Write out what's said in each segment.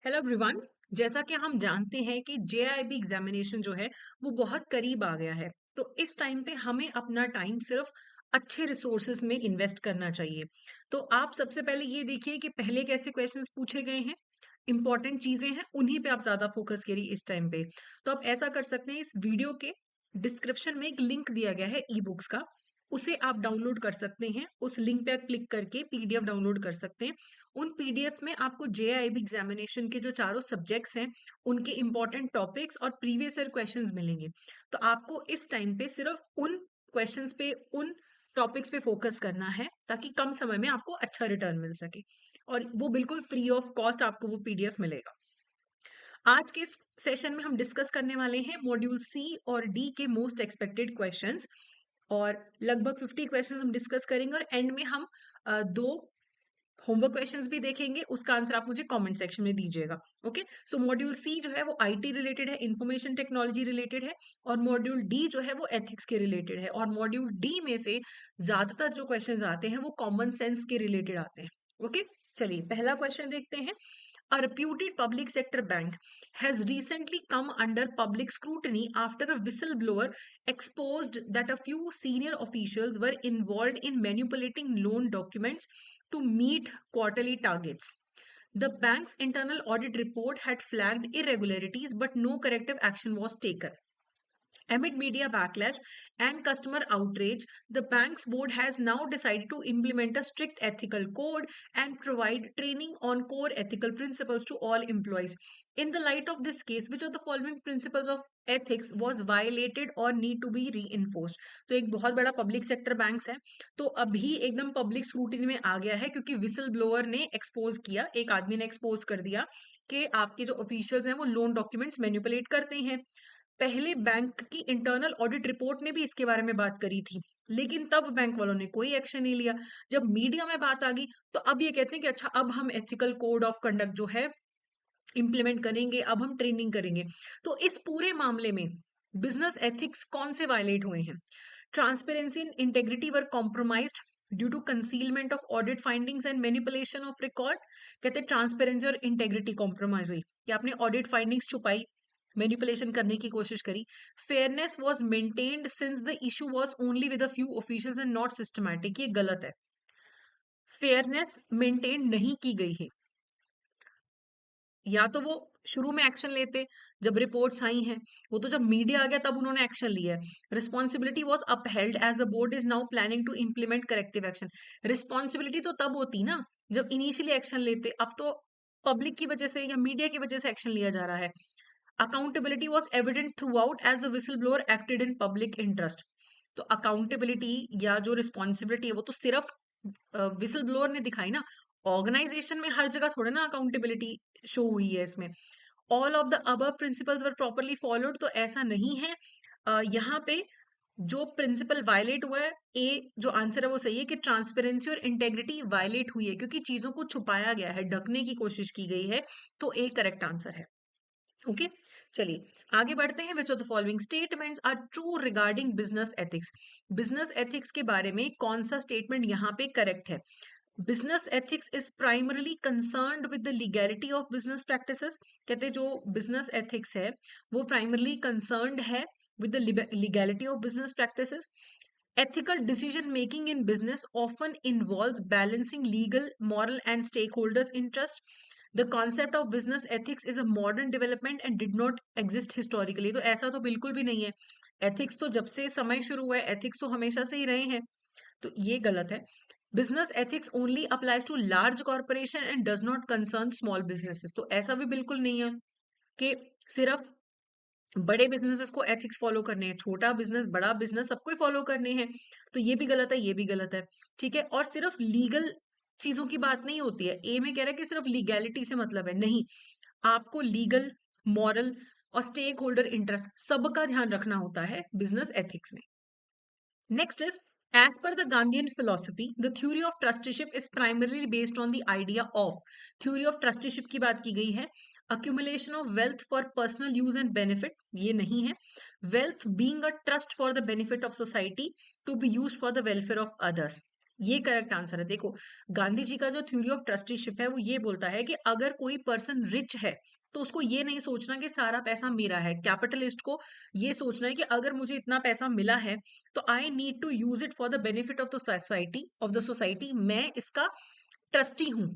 Hello everyone. जैसा कि हम जानते हैं कि जेआईबी एग्जामिनेशन जो है वो बहुत करीब आ गया है। तो इस टाइम पे हमें अपना टाइम सिर्फ अच्छे रिसोर्सेज में इन्वेस्ट करना चाहिए। तो आप सबसे पहले ये देखिए कि पहले कैसे क्वेश्चंस पूछे गए हैं, इंपॉर्टेंट चीजें हैं उन्हीं पे आप ज्यादा फोकस करिए इस टाइम पे। तो आप ऐसा कर सकते हैं, इस वीडियो के डिस्क्रिप्शन में एक लिंक दिया गया है ई बुक्स का, उसे आप डाउनलोड कर सकते हैं। उस लिंक पे आप क्लिक करके पीडीएफ डाउनलोड कर सकते हैं। उन पीडीएफ में आपको जेआईबी एग्जामिनेशन के जो चारों सब्जेक्ट्स हैं उनके इंपॉर्टेंट टॉपिक्स और प्रीवियस ईयर क्वेश्चंस मिलेंगे। तो आपको इस टाइम पे सिर्फ उन क्वेश्चंस पे, उन टॉपिक्स पे फोकस करना है ताकि कम समय में आपको अच्छा रिटर्न मिल सके, और वो बिल्कुल फ्री ऑफ कॉस्ट आपको वो पीडीएफ मिलेगा। आज के इस सेशन में हम डिस्कस करने वाले हैं मॉड्यूल सी और डी के मोस्ट एक्सपेक्टेड क्वेश्चंस, और लगभग 50 क्वेश्चंस हम डिस्कस करेंगे, और एंड में हम दो होमवर्क क्वेश्चंस भी देखेंगे। उसका आंसर आप मुझे कमेंट सेक्शन में दीजिएगा। ओके, सो मॉड्यूल सी जो है वो आईटी रिलेटेड है, इंफॉर्मेशन टेक्नोलॉजी रिलेटेड है, और मॉड्यूल डी जो है वो एथिक्स के रिलेटेड है। और मॉड्यूल डी में से ज्यादातर जो क्वेश्चंस आते हैं वो कॉमन सेंस के रिलेटेड आते हैं। ओके, चलिए पहला क्वेश्चन देखते हैं। A reputed public sector bank has recently come under public scrutiny after a whistleblower exposed that a few senior officials were involved in manipulating loan documents to meet quarterly targets. The bank's internal audit report had flagged irregularities, but no corrective action was taken. Amid media backlash and customer outrage, the bank's board has now decided to implement a strict ethical code and provide training on core ethical principles to all employees. In the light of this case, which of the following principles of ethics was violated or need to be reinforced? तो एक बहुत बड़ा public sector banks है, तो अभी एकदम public scrutiny में आ गया है क्योंकि विसल ब्लोअर ने एक्सपोज किया, एक आदमी ने एक्सपोज कर दिया कि आपके जो ऑफिशियल्स हैं वो लोन डॉक्यूमेंट्स मैनिपुलेट करते हैं। पहले बैंक की इंटरनल ऑडिट रिपोर्ट ने भी इसके बारे में बात करी थी, लेकिन तब बैंक वालों ने कोई एक्शन नहीं लिया। जब मीडिया में बात आ गई तो अब ये कहते हैं कि अच्छा, अब हम एथिकल कोड ऑफ कंडक्ट जो है इंप्लीमेंट करेंगे, अब हम ट्रेनिंग करेंगे। तो इस पूरे मामले में बिजनेस एथिक्स कौन से वायलेट हुए हैं? Transparency and integrity were compromised due to concealment of audit findings and manipulation of record. कहते हैं ट्रांसपेरेंसी और इंटेग्रिटी कॉम्प्रोमाइज हुई कि आपने ऑडिट फाइंडिंग्स छुपाई, मैनिपुलेशन करने की कोशिश करी। Fairness was maintained since the issue was only with a few officials and not systematic. ये गलत है, फेयरनेस मेंटेन नहीं की गई है। या तो वो शुरू में एक्शन लेते जब रिपोर्ट्स आई हैं, वो तो जब मीडिया आ गया तब उन्होंने एक्शन लिया है। Responsibility was upheld as the board is now planning to implement corrective action. Responsibility तो तब होती ना जब इनिशियली एक्शन लेते, अब तो पब्लिक की वजह से या मीडिया की वजह से एक्शन लिया जा रहा है। Accountability was evident throughout as the whistle blower acted in public interest. तो अकाउंटेबिलिटी या जो रिस्पॉन्सिबिलिटी है वो तो सिर्फ विसल ब्लोअर ने दिखाई ना, ऑर्गेनाइजेशन में हर जगह थोड़ा ना अकाउंटेबिलिटी शो हुई है इसमें। All of the above principles were properly followed, तो ऐसा नहीं है। यहाँ पे जो प्रिंसिपल वायलेट हुआ है, ए जो आंसर है वो सही है कि ट्रांसपेरेंसी और इंटेग्रिटी वायलेट हुई है क्योंकि चीजों को छुपाया गया है, ढकने की कोशिश की गई है। तो ए करेक्ट आंसर है। ओके, चलिए आगे बढ़ते हैं। Which of the following statements are true regarding business ethics? Business ethics के बारे में कौन सा स्टेटमेंट यहाँ पे करेक्ट है? Business ethics is primarily concerned with the legality of business practices. कहते जो बिजनेस एथिक्स है वो प्राइमरली कंसर्न्ड है with the legality of business practices. Ethical decision making in business often involves balancing legal, moral, and stakeholders' interest. The concept of business ethics is a modern development and did not exist historically. तो ऐसा तो बिल्कुल भी नहीं है। Ethics तो जब से समय शुरू हुआ है, एथिक्स तो हमेशा से ही रहे हैं। तो ये गलत है। Business ethics only applies to large corporation and does not concern small businesses. तो ऐसा भी बिल्कुल नहीं है कि सिर्फ बड़े बिजनेसेस को एथिक्स फॉलो करने हैं, छोटा बिजनेस बड़ा बिजनेस सबको ही फॉलो करने हैं। तो ये भी गलत है, ये भी गलत है। ठीक है, और सिर्फ लीगल चीजों की बात नहीं होती है। ए में कह रहा है कि सिर्फ लीगैलिटी से मतलब है, नहीं। आपको लीगल, मॉरल और स्टेक होल्डर इंटरेस्ट सबका ध्यान रखना होता है बिजनेस एथिक्स में। Next is, as per the Gandhian philosophy, the theory of trusteeship is primarily based on the idea of, theory of trusteeship की बात की गई है, accumulation of wealth for personal use and benefit, ये नहीं है, wealth being a trust for the benefit of society to be used for the welfare of others, ये correct answer है। देखो, गांधी जी का जो थ्योरी ऑफ ट्रस्टीशिप है वो ये बोलता है कि अगर कोई पर्सन रिच है तो उसको ये नहीं सोचना कि सारा पैसा मेरा है। कैपिटलिस्ट को ये सोचना है कि अगर मुझे इतना पैसा मिला है तो I need to use it for the benefit of the society. मैं इसका ट्रस्टी हूं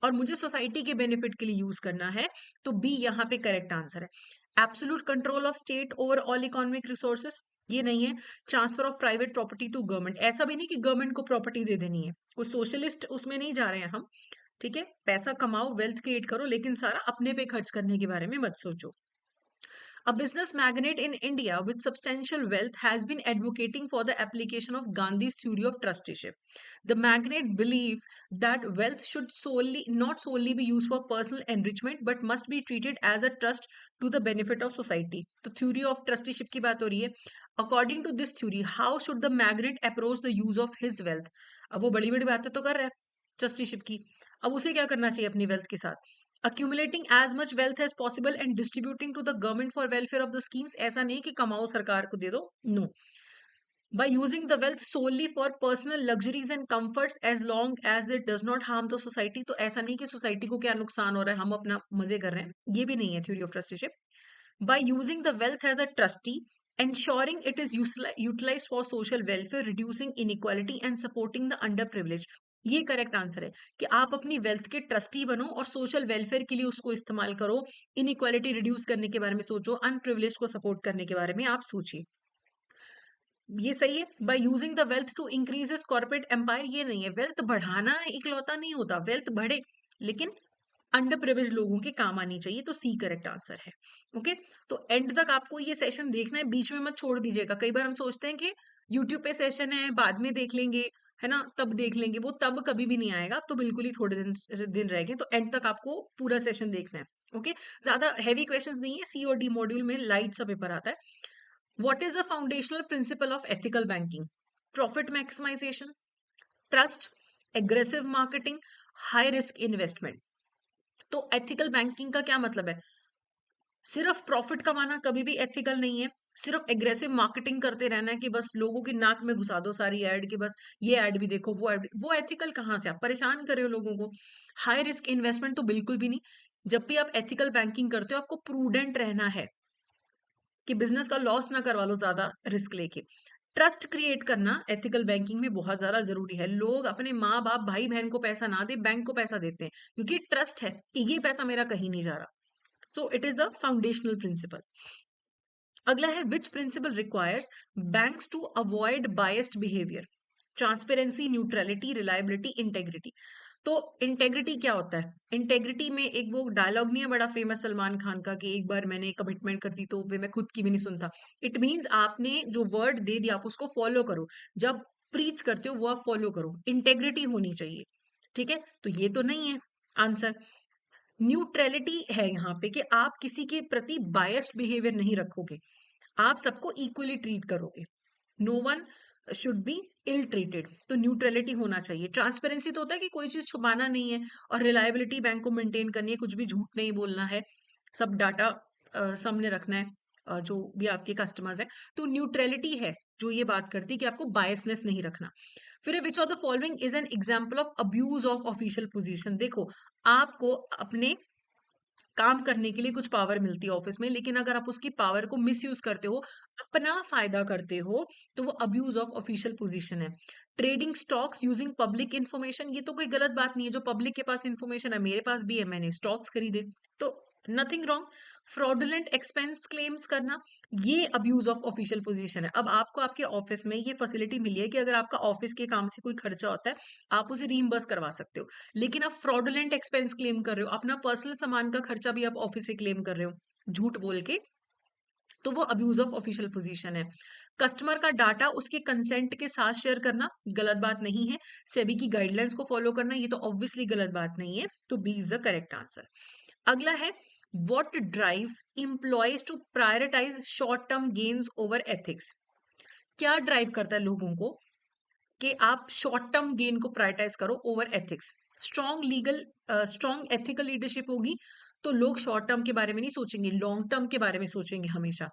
और मुझे सोसाइटी के बेनिफिट के लिए यूज करना है। तो बी यहाँ पे करेक्ट आंसर है। Absolute control of state over all economic resources, ये नहीं है। Transfer of private property to government, ऐसा भी नहीं कि गवर्नमेंट को प्रॉपर्टी दे देनी है, कोई सोशलिस्ट उसमें नहीं जा रहे हैं हम। ठीक है, पैसा कमाओ, वेल्थ क्रिएट करो, लेकिन सारा अपने पे खर्च करने के बारे में मत सोचो। A business magnate in India with substantial wealth has been advocating for the application of Gandhi's theory of trusteeship. The magnate believes that wealth should not solely be used for personal enrichment, but must be treated as a trust to the benefit of society. तो theory of trusteeship की बात हो रही है। According to this theory, how should the magnate approach the use of his wealth? अब वो बड़ी बड़ी बातें तो कर रहा है ट्रस्टीशिप की, अब उसे क्या करना चाहिए अपनी वेल्थ के साथ? accumulating as much wealth as possible and distributing to the government for welfare of the schemes। ऐसा नहीं कि कमाओ सरकार को दे दो, no. by using the wealth solely for personal luxuries and comforts as long as it does not harm the society। तो ऐसा नहीं कि सोसाइटी को क्या नुकसान हो रहा है, हम अपना मजे कर रहे हैं, ये भी नहीं है theory of trusteeship. by using the wealth as a trustee, ensuring it is utilized for social welfare, reducing inequality and supporting the underprivileged। ये करेक्ट आंसर है कि आप अपनी वेल्थ के ट्रस्टी बनो और सोशल वेलफेयर के लिए उसको इस्तेमाल करो, इनइक्वालिटी रिड्यूस करने के बारे में सोचो, अनप्रिविलेज को सपोर्ट करने के बारे में आप सोचिए। ये सही है। By using the wealth to increase corporate empire, ये नहीं है। वेल्थ बढ़ाना इकलौता नहीं होता, वेल्थ बढ़े लेकिन अंडर प्रिविलेज लोगों के काम आनी चाहिए। तो सी करेक्ट आंसर है। ओके, तो एंड तक आपको ये सेशन देखना है, बीच में मत छोड़ दीजिएगा। कई बार हम सोचते हैं कि यूट्यूब पे सेशन है बाद में देख लेंगे, है ना, तब देख लेंगे, वो तब कभी भी नहीं आएगा। तो बिल्कुल ही थोड़े दिन दिन रह गए, तो एंड तक आपको पूरा सेशन देखना है। ओके, ज्यादा हैवी क्वेश्चंस नहीं है, सी और डी मॉड्यूल में लाइट सा पेपर आता है। What is the foundational principle of ethical banking? Profit maximisation, trust, aggressive marketing, high risk investment. तो एथिकल बैंकिंग का क्या मतलब है? सिर्फ प्रॉफिट कमाना कभी भी एथिकल नहीं है। सिर्फ एग्रेसिव मार्केटिंग करते रहना है कि बस लोगों की नाक में घुसा दो सारी एड, कि बस ये एड भी देखो, वो एड, वो एथिकल कहाँ से? आप परेशान कर रहे हो लोगों को। हाई रिस्क इन्वेस्टमेंट तो बिल्कुल भी नहीं। जब भी आप एथिकल बैंकिंग करते हो आपको प्रूडेंट रहना है कि बिजनेस का लॉस ना करवा लो ज्यादा रिस्क लेके। ट्रस्ट क्रिएट करना एथिकल बैंकिंग में बहुत ज्यादा जरूरी है। लोग अपने माँ बाप भाई बहन को पैसा ना दे, बैंक को पैसा देते हैं, क्योंकि ट्रस्ट है कि ये पैसा मेरा कहीं नहीं जा रहा। So it is the foundational principle। अगला है which principle requires banks to avoid biased behaviour? Transparency, neutrality, reliability, integrity. तो इंटेग्रिटी क्या होता है? इंटेग्रिटी में एक वो डायलॉग नहीं है बड़ा फेमस सलमान खान का कि एक बार मैंने कमिटमेंट कर दी तो वे मैं खुद की भी नहीं सुनता। इट मीन्स आपने जो वर्ड दे दिया आप उसको फॉलो करो। जब प्रीच करते हो वो आप फॉलो करो, इंटेग्रिटी होनी चाहिए। ठीक है, तो ये तो नहीं है आंसर। न्यूट्रलिटी है यहाँ पे कि आप किसी के प्रति बायस्ड बिहेवियर नहीं रखोगे, आप सबको इक्वली ट्रीट करोगे। No one should be ill treated, तो न्यूट्रलिटी होना चाहिए। ट्रांसपेरेंसी तो होता है कि कोई चीज छुपाना नहीं है, और रिलायबिलिटी बैंक को मेंटेन करनी है, कुछ भी झूठ नहीं बोलना है, सब डाटा सामने रखना है, जो भी आपके कस्टमर्स हैं। तो न्यूट्रलिटी है जो ये बात करती है कि आपको बायसनेस नहीं रखना। फिर विच of the following is an example of abuse of official position? देखो, आपको अपने काम करने के लिए कुछ पावर मिलती है ऑफिस में, लेकिन अगर आप उसकी पावर को मिसयूज करते हो, अपना फायदा करते हो, तो वो अब्यूज ऑफ ऑफिशियल पोजीशन है। Trading stocks using public information, ये तो कोई गलत बात नहीं है। जो पब्लिक के पास इंफॉर्मेशन है, मेरे पास भी है, मैंने स्टॉक्स खरीदे, तो nothing wrong. Fraudulent expense claims करना, ये अब्यूज ऑफ ऑफिशियल पोजीशन है। अब आपको आपके ऑफिस में ये फैसिलिटी मिली है कि अगर आपका ऑफिस के काम से कोई खर्चा होता है, आप उसे रीइंबर्स करवा सकते हो, लेकिन आप फ्रॉडुलेंट एक्सपेंस क्लेम कर रहे हो, अपना पर्सनल सामान का खर्चा भी आप ऑफिस से क्लेम कर रहे हो झूठ बोल के, तो वो अब्यूज ऑफ ऑफिशियल पोजीशन है। कस्टमर का डाटा उसके कंसेंट के साथ शेयर करना गलत बात नहीं है। सेबी की गाइडलाइंस को फॉलो करना, ये तो ऑब्वियसली गलत बात नहीं है। तो B is the correct answer. अगला है what drives employees to prioritise short term gains over ethics? क्या ड्राइव करता है लोगों को कि आप शॉर्ट टर्म गेन को प्रायोरिटाइज करो over ethics? Strong ethical leadership होगी तो लोग शॉर्ट टर्म के बारे में नहीं सोचेंगे, लॉन्ग टर्म के बारे में सोचेंगे हमेशा,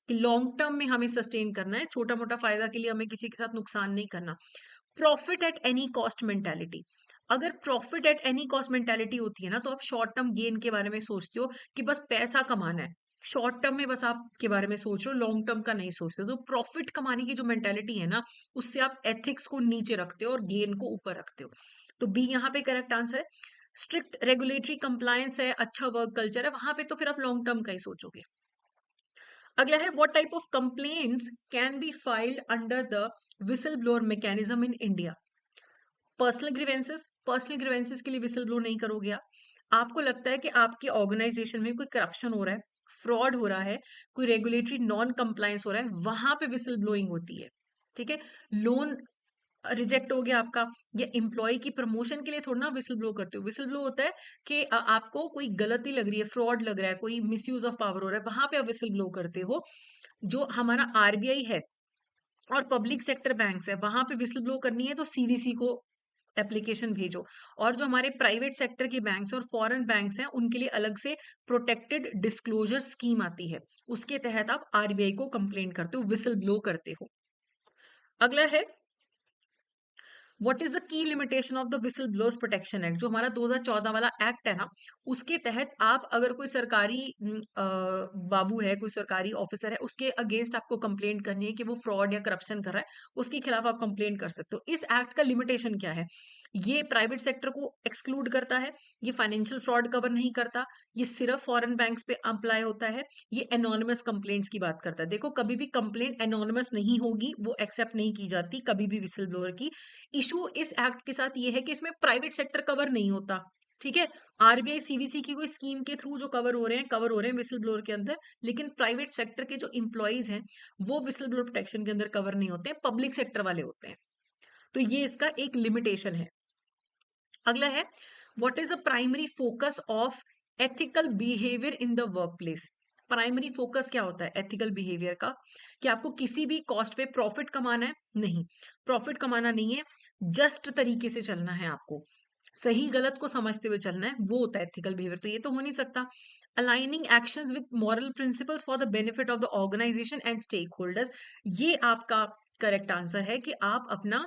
कि लॉन्ग टर्म में हमें सस्टेन करना है, छोटा मोटा फायदा के लिए हमें किसी के साथ नुकसान नहीं करना। Profit at any cost mentality. अगर profit at any cost mentality होती है ना, तो आप शॉर्ट टर्म गेन के बारे में सोचते हो कि बस पैसा कमाना है, शॉर्ट टर्म में बस आप के बारे में सोच रहे हो, लॉन्ग टर्म का नहीं सोचते हो। तो प्रॉफिट कमाने की जो मेंटालिटी है ना, उससे आप एथिक्स को नीचे रखते हो और गेन को ऊपर रखते हो। तो बी यहाँ पे करेक्ट आंसर है। स्ट्रिक्ट रेगुलेटरी कंप्लायंस है, अच्छा वर्क कल्चर है, वहां पे तो फिर आप लॉन्ग टर्म का ही सोचोगे। अगला है, what type of complaints can be filed under the whistle blower mechanism in India. Personal grievances के लिए विसल ब्लो नहीं करोगे आप। आपको लगता है कि आपके ऑर्गेनाइजेशन में कोई करप्शन हो रहा है, फ्रॉड हो रहा है, कोई रेगुलेटरी नॉन कंप्लायंस हो रहा है, वहां पे विसल ब्लोइंग होती है। ठीक है। लोन रिजेक्ट हो गया आपका, या एम्प्लॉय की प्रमोशन के लिए थोड़ा ना विसल ब्लो करते हो। विसल ब्लो होता है कि आपको कोई गलती लग रही है, फ्रॉड लग रहा है, कोई मिसयूज ऑफ पावर हो रहा है, वहां पे आप विसल ब्लो करते हो। जो हमारा आरबीआई है और पब्लिक सेक्टर बैंक्स है, वहां पे विसल ब्लो करनी है तो सीवीसी को एप्लीकेशन भेजो। और जो हमारे प्राइवेट सेक्टर के बैंक्स और फॉरेन बैंक्स हैं, उनके लिए अलग से प्रोटेक्टेड डिस्क्लोजर स्कीम आती है, उसके तहत आप आरबीआई को कंप्लेन करते हो, विसल ब्लो करते हो। अगला है, what is the key limitation of the whistle blowers protection act. जो हमारा 2014 वाला एक्ट है ना, उसके तहत आप अगर कोई सरकारी बाबू है, कोई सरकारी ऑफिसर है, उसके अगेंस्ट आपको कंप्लेंट करनी है कि वो फ्रॉड या करप्शन कर रहा है, उसके खिलाफ आप कंप्लेंट कर सकते हो। इस एक्ट का लिमिटेशन क्या है? ये प्राइवेट सेक्टर को एक्सक्लूड करता है, ये फाइनेंशियल फ्रॉड कवर नहीं करता, ये सिर्फ फॉरेन बैंक्स पे अप्लाई होता है, ये एनोनिमस कंप्लेंट्स की बात करता है। देखो, कभी भी कंप्लेंट एनोनिमस नहीं होगी, वो एक्सेप्ट नहीं की जाती कभी भी विसल ब्लोअर की। इशू इस एक्ट के साथ ये है कि इसमें प्राइवेट सेक्टर कवर नहीं होता। ठीक है। आरबीआई सीवीसी की कोई स्कीम के थ्रू जो कवर हो रहे हैं विसल ब्लोअर के अंदर, लेकिन प्राइवेट सेक्टर के जो इंप्लॉइज हैं, वो विसल ब्लोअर प्रोटेक्शन के अंदर कवर नहीं होते, पब्लिक सेक्टर वाले होते हैं। तो ये इसका एक लिमिटेशन है। अगला है, what is the primary focus of ethical behaviour in the work place. Primary focus क्या होता है एथिकल बिहेवियर का? कि आपको किसी भी कॉस्ट पे प्रॉफिट कमाना है? नहीं, प्रॉफिट कमाना नहीं है, जस्ट तरीके से चलना है आपको, सही गलत को समझते हुए चलना है, वो होता है एथिकल बिहेवियर। तो ये तो हो नहीं सकता। Aligning actions with moral principles for the benefit of the organisation and stakeholders, ये आपका करेक्ट आंसर है कि आप अपना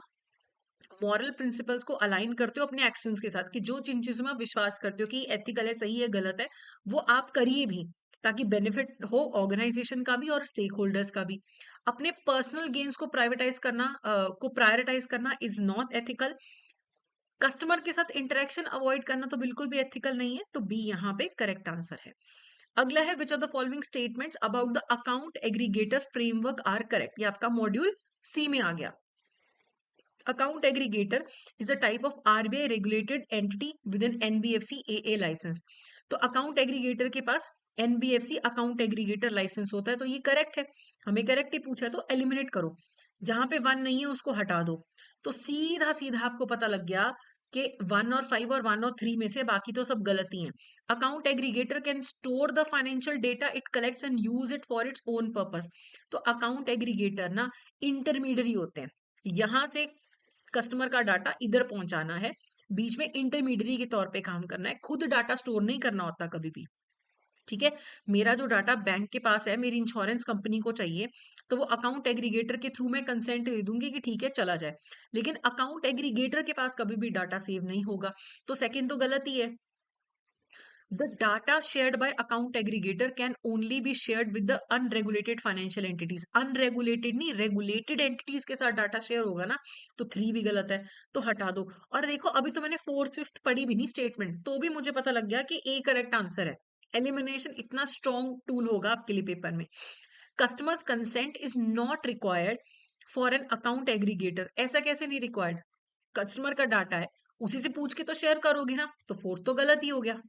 मॉरल प्रिंसिपल्स को अलाइन करते हो अपने एक्शंस के साथ, कि जो जिन चीजों में आप विश्वास करते हो कि एथिकल है, सही है, गलत है, वो आप करिए भी, ताकि बेनिफिट हो ऑर्गेनाइजेशन का भी और स्टेक होल्डर्स का भी। अपने पर्सनल गेन्स को प्रायोरिटाइज करना इज नॉट एथिकल। कस्टमर के साथ इंटरेक्शन अवॉइड करना तो बिल्कुल भी एथिकल नहीं है। तो बी यहाँ पे करेक्ट आंसर है। अगला है, which are the following statements about the account aggregator framework are correct. ये आपका मॉड्यूल सी में आ गया। Account aggregator is a type of RBI regulated entity within NBFC AA license. तो अकाउंट एग्रीगेटर के पास एनबीएफसी अकाउंट एग्रीगेटर लाइसेंस होता है। तो ये करेक्ट है, हमें करेक्ट ही पूछा है, तो एलिमिनेट करो, जहां पे वन नहीं है उसको हटा दो। तो सीधा सीधा आपको पता लग गया कि 1 और 5 और 1 और 3 में से बाकी तो सब गलती हैं। Account aggregator can store the financial data it collects and use it for its own purpose. तो अकाउंट एग्रीगेटर ना इंटरमीडियरी होते हैं, यहां से कस्टमर का डाटा इधर पहुंचाना है, बीच में इंटरमीडियरी के तौर पे काम करना है, खुद डाटा स्टोर नहीं करना होता कभी भी। ठीक है। मेरा जो डाटा बैंक के पास है, मेरी इंश्योरेंस कंपनी को चाहिए, तो वो अकाउंट एग्रीगेटर के थ्रू मैं कंसेंट दे दूंगी कि ठीक है चला जाए, लेकिन अकाउंट एग्रीगेटर के पास कभी भी डाटा सेव नहीं होगा। तो सेकंड तो गलत ही है। The data shared by account aggregator can only be shared with the unregulated financial entities. Unregulated नहीं, regulated entities के साथ डाटा शेयर होगा ना, तो 3 भी गलत है, तो हटा दो। और देखो, अभी तो मैंने 4th 5th पढ़ी भी नहीं स्टेटमेंट, तो भी मुझे पता लग गया कि ए करेक्ट आंसर है। एलिमिनेशन इतना स्ट्रॉन्ग टूल होगा आपके लिए पेपर में। Customers consent is not required for an account aggregator. ऐसा कैसे नहीं रिक्वायर्ड? कस्टमर का डाटा है, उसी से पूछ के तो शेयर करोगे ना, तो 4th तो गलत ही हो गया।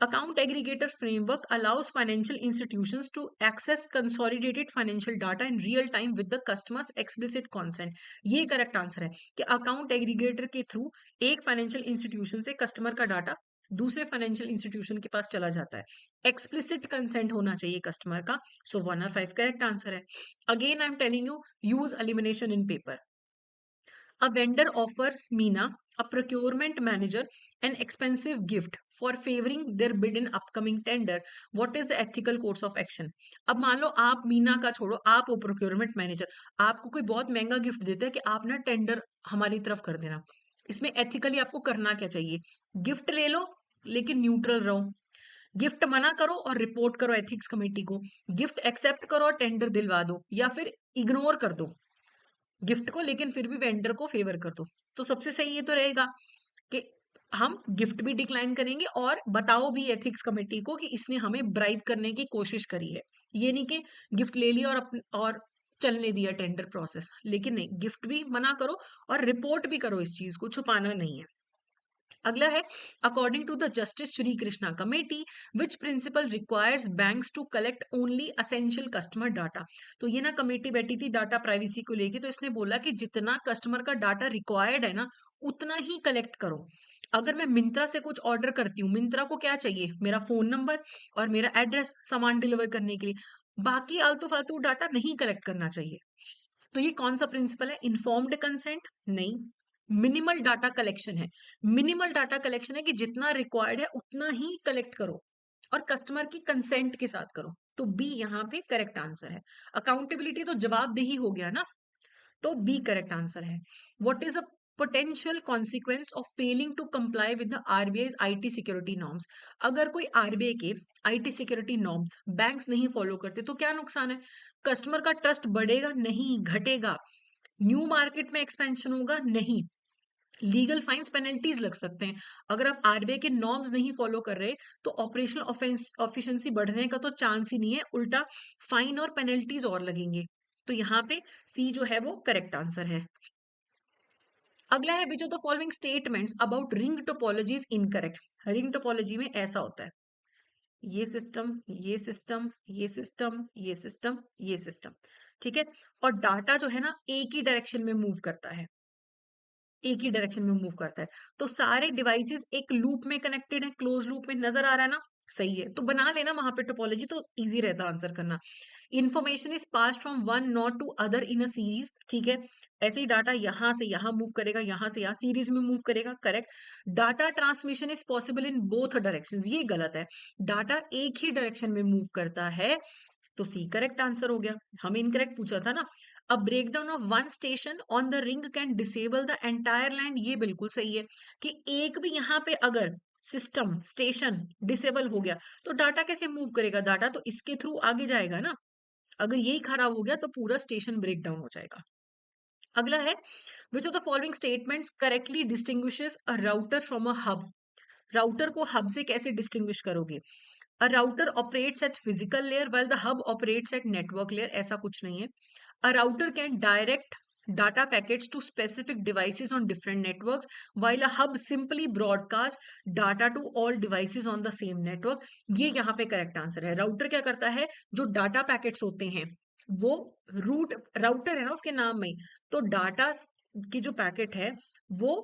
Account aggregator framework allows financial institutions to access consolidated financial data in real time with the customer's explicit consent. ये करेक्ट आंसर है कि अकाउंट एग्रीगेटर के थ्रू एक फाइनेंशियल इंस्टीट्यूशन से कस्टमर का डाटा दूसरे फाइनेंशियल इंस्टीट्यूशन के पास चला जाता है। एक्सप्लिसिट कंसेंट होना चाहिए कस्टमर का। सो 1 और 5 करेक्ट आंसर है। Again I am telling you, use elimination in paper. A vendor offers Meena, a procurement manager, an expensive gift for favouring their bid in upcoming tender, what is the ethical course of action. अब मान लो आप मीना का छोड़ो, आप हो procurement manager, आपको कोई बहुत महंगा गिफ्ट देता है कि आप ना टेंडर हमारी तरफ कर देना। इसमें एथिकली आपको करना क्या चाहिए? गिफ्ट ले लो लेकिन न्यूट्रल रहो, गिफ्ट मना करो और रिपोर्ट करो एथिक्स कमेटी को, गिफ्ट एक्सेप्ट करो और टेंडर दिलवा दो, या फिर इग्नोर कर दो गिफ्ट को लेकिन फिर भी वेंडर को फेवर कर दो। तो सबसे सही ये तो रहेगा कि हम गिफ्ट भी डिक्लाइन करेंगे और बताओ भी एथिक्स कमेटी को कि इसने हमें ब्राइब करने की कोशिश करी है। ये नहीं कि गिफ्ट ले लिया और चलने दिया टेंडर प्रोसेस, लेकिन नहीं, गिफ्ट भी मना करो और रिपोर्ट भी करो, इस चीज को छुपाना नहीं है। अगला है, according to the justice Shri Krishna committee which principle requires banks to collect only essential customer data. तो ये ना कमेटी बैठी थी डाटा प्राइवेसी को लेके, तो इसने बोला कि जितना कस्टमर का डाटा रिक्वायर्ड है ना उतना ही कलेक्ट करो। अगर मैं मिंत्रा से कुछ ऑर्डर करती हूँ, मिंत्रा को क्या चाहिए? मेरा फोन नंबर और मेरा एड्रेस सामान डिलीवर करने के लिए, बाकी आलतू फालतू डाटा नहीं कलेक्ट करना चाहिए। तो ये कौन सा प्रिंसिपल है? इन्फॉर्म्ड कंसेंट नहीं, मिनिमल डाटा कलेक्शन है। मिनिमल डाटा कलेक्शन है कि जितना रिक्वायर्ड है उतना ही कलेक्ट करो और कस्टमर की कंसेंट के साथ करो। तो बी यहाँ पे करेक्ट आंसर है। अकाउंटेबिलिटी तो जवाबदेही हो गया ना, तो बी करेक्ट आंसर है। What is a potential consequence of failing to comply with the RBI IT security norms. अगर कोई आरबीआई के आईटी सिक्योरिटी नॉर्म्स बैंक्स नहीं फॉलो करते तो क्या नुकसान है? कस्टमर का ट्रस्ट बढ़ेगा नहीं, घटेगा। न्यू मार्केट में एक्सपेंशन होगा नहीं, लीगल फाइन्स पेनल्टीज लग सकते हैं। अगर आप आरबीआई के नॉर्म्स नहीं फॉलो कर रहे तो ऑपरेशनल ऑफेंस ऑफिशिएंसी बढ़ने का तो चांस ही नहीं है, उल्टा फाइन और पेनल्टीज और लगेंगे। तो यहाँ पे सी जो है वो करेक्ट आंसर है। अगला है, which of the following statements about ring topology is incorrect. Ring topology में ऐसा होता है, ये सिस्टम, ये सिस्टम, ये सिस्टम, ये सिस्टम, ये सिस्टम, ठीक है, और डाटा जो है ना एक ही डायरेक्शन में मूव करता है, एक ही डायरेक्शन में मूव करता है। तो सारे डिवाइसेस एक लूप में कनेक्टेड है, क्लोज लूप में, नजर आ रहा है ना? सही है, तो बना लेना वहां पे टोपोलॉजी, तो इजी रहता आंसर करना। Information is pass from one node to other in a series, ठीक है, ऐसे ही डाटा यहाँ से यहाँ मूव करेगा, यहाँ से यहाँ सीरीज में मूव करेगा, correct. Data transmission is possible in both directions, ये गलत है, डाटा एक ही डायरेक्शन में मूव करता है, तो सी करेक्ट आंसर हो गया। हमें इनकरेक्ट पूछा था ना। अ breakdown of one station on the ring can disable the entire land, ये बिल्कुल सही है कि एक भी यहाँ पे अगर सिस्टम स्टेशन डिसेबल हो गया तो डाटा कैसे मूव करेगा? डाटा तो इसके थ्रू आगे जाएगा ना, अगर यही खराब हो गया तो पूरा स्टेशन ब्रेक डाउन हो जाएगा। अगला है, which of the following statements correctly distinguishes a router from a hub. Router को हब से कैसे डिस्टिंग्विश करोगे? A router operates at physical layer while the hub operates at network layer, ऐसा कुछ नहीं है। A router can direct data packets to specific devices on different networks, while a hub simply broadcasts data to all devices on the same network. ये यहाँ पे correct answer है। Router क्या करता है? जो डाटा पैकेट्स होते हैं वो रूट, राउटर है ना उसके नाम में, तो डाटा की जो पैकेट है वो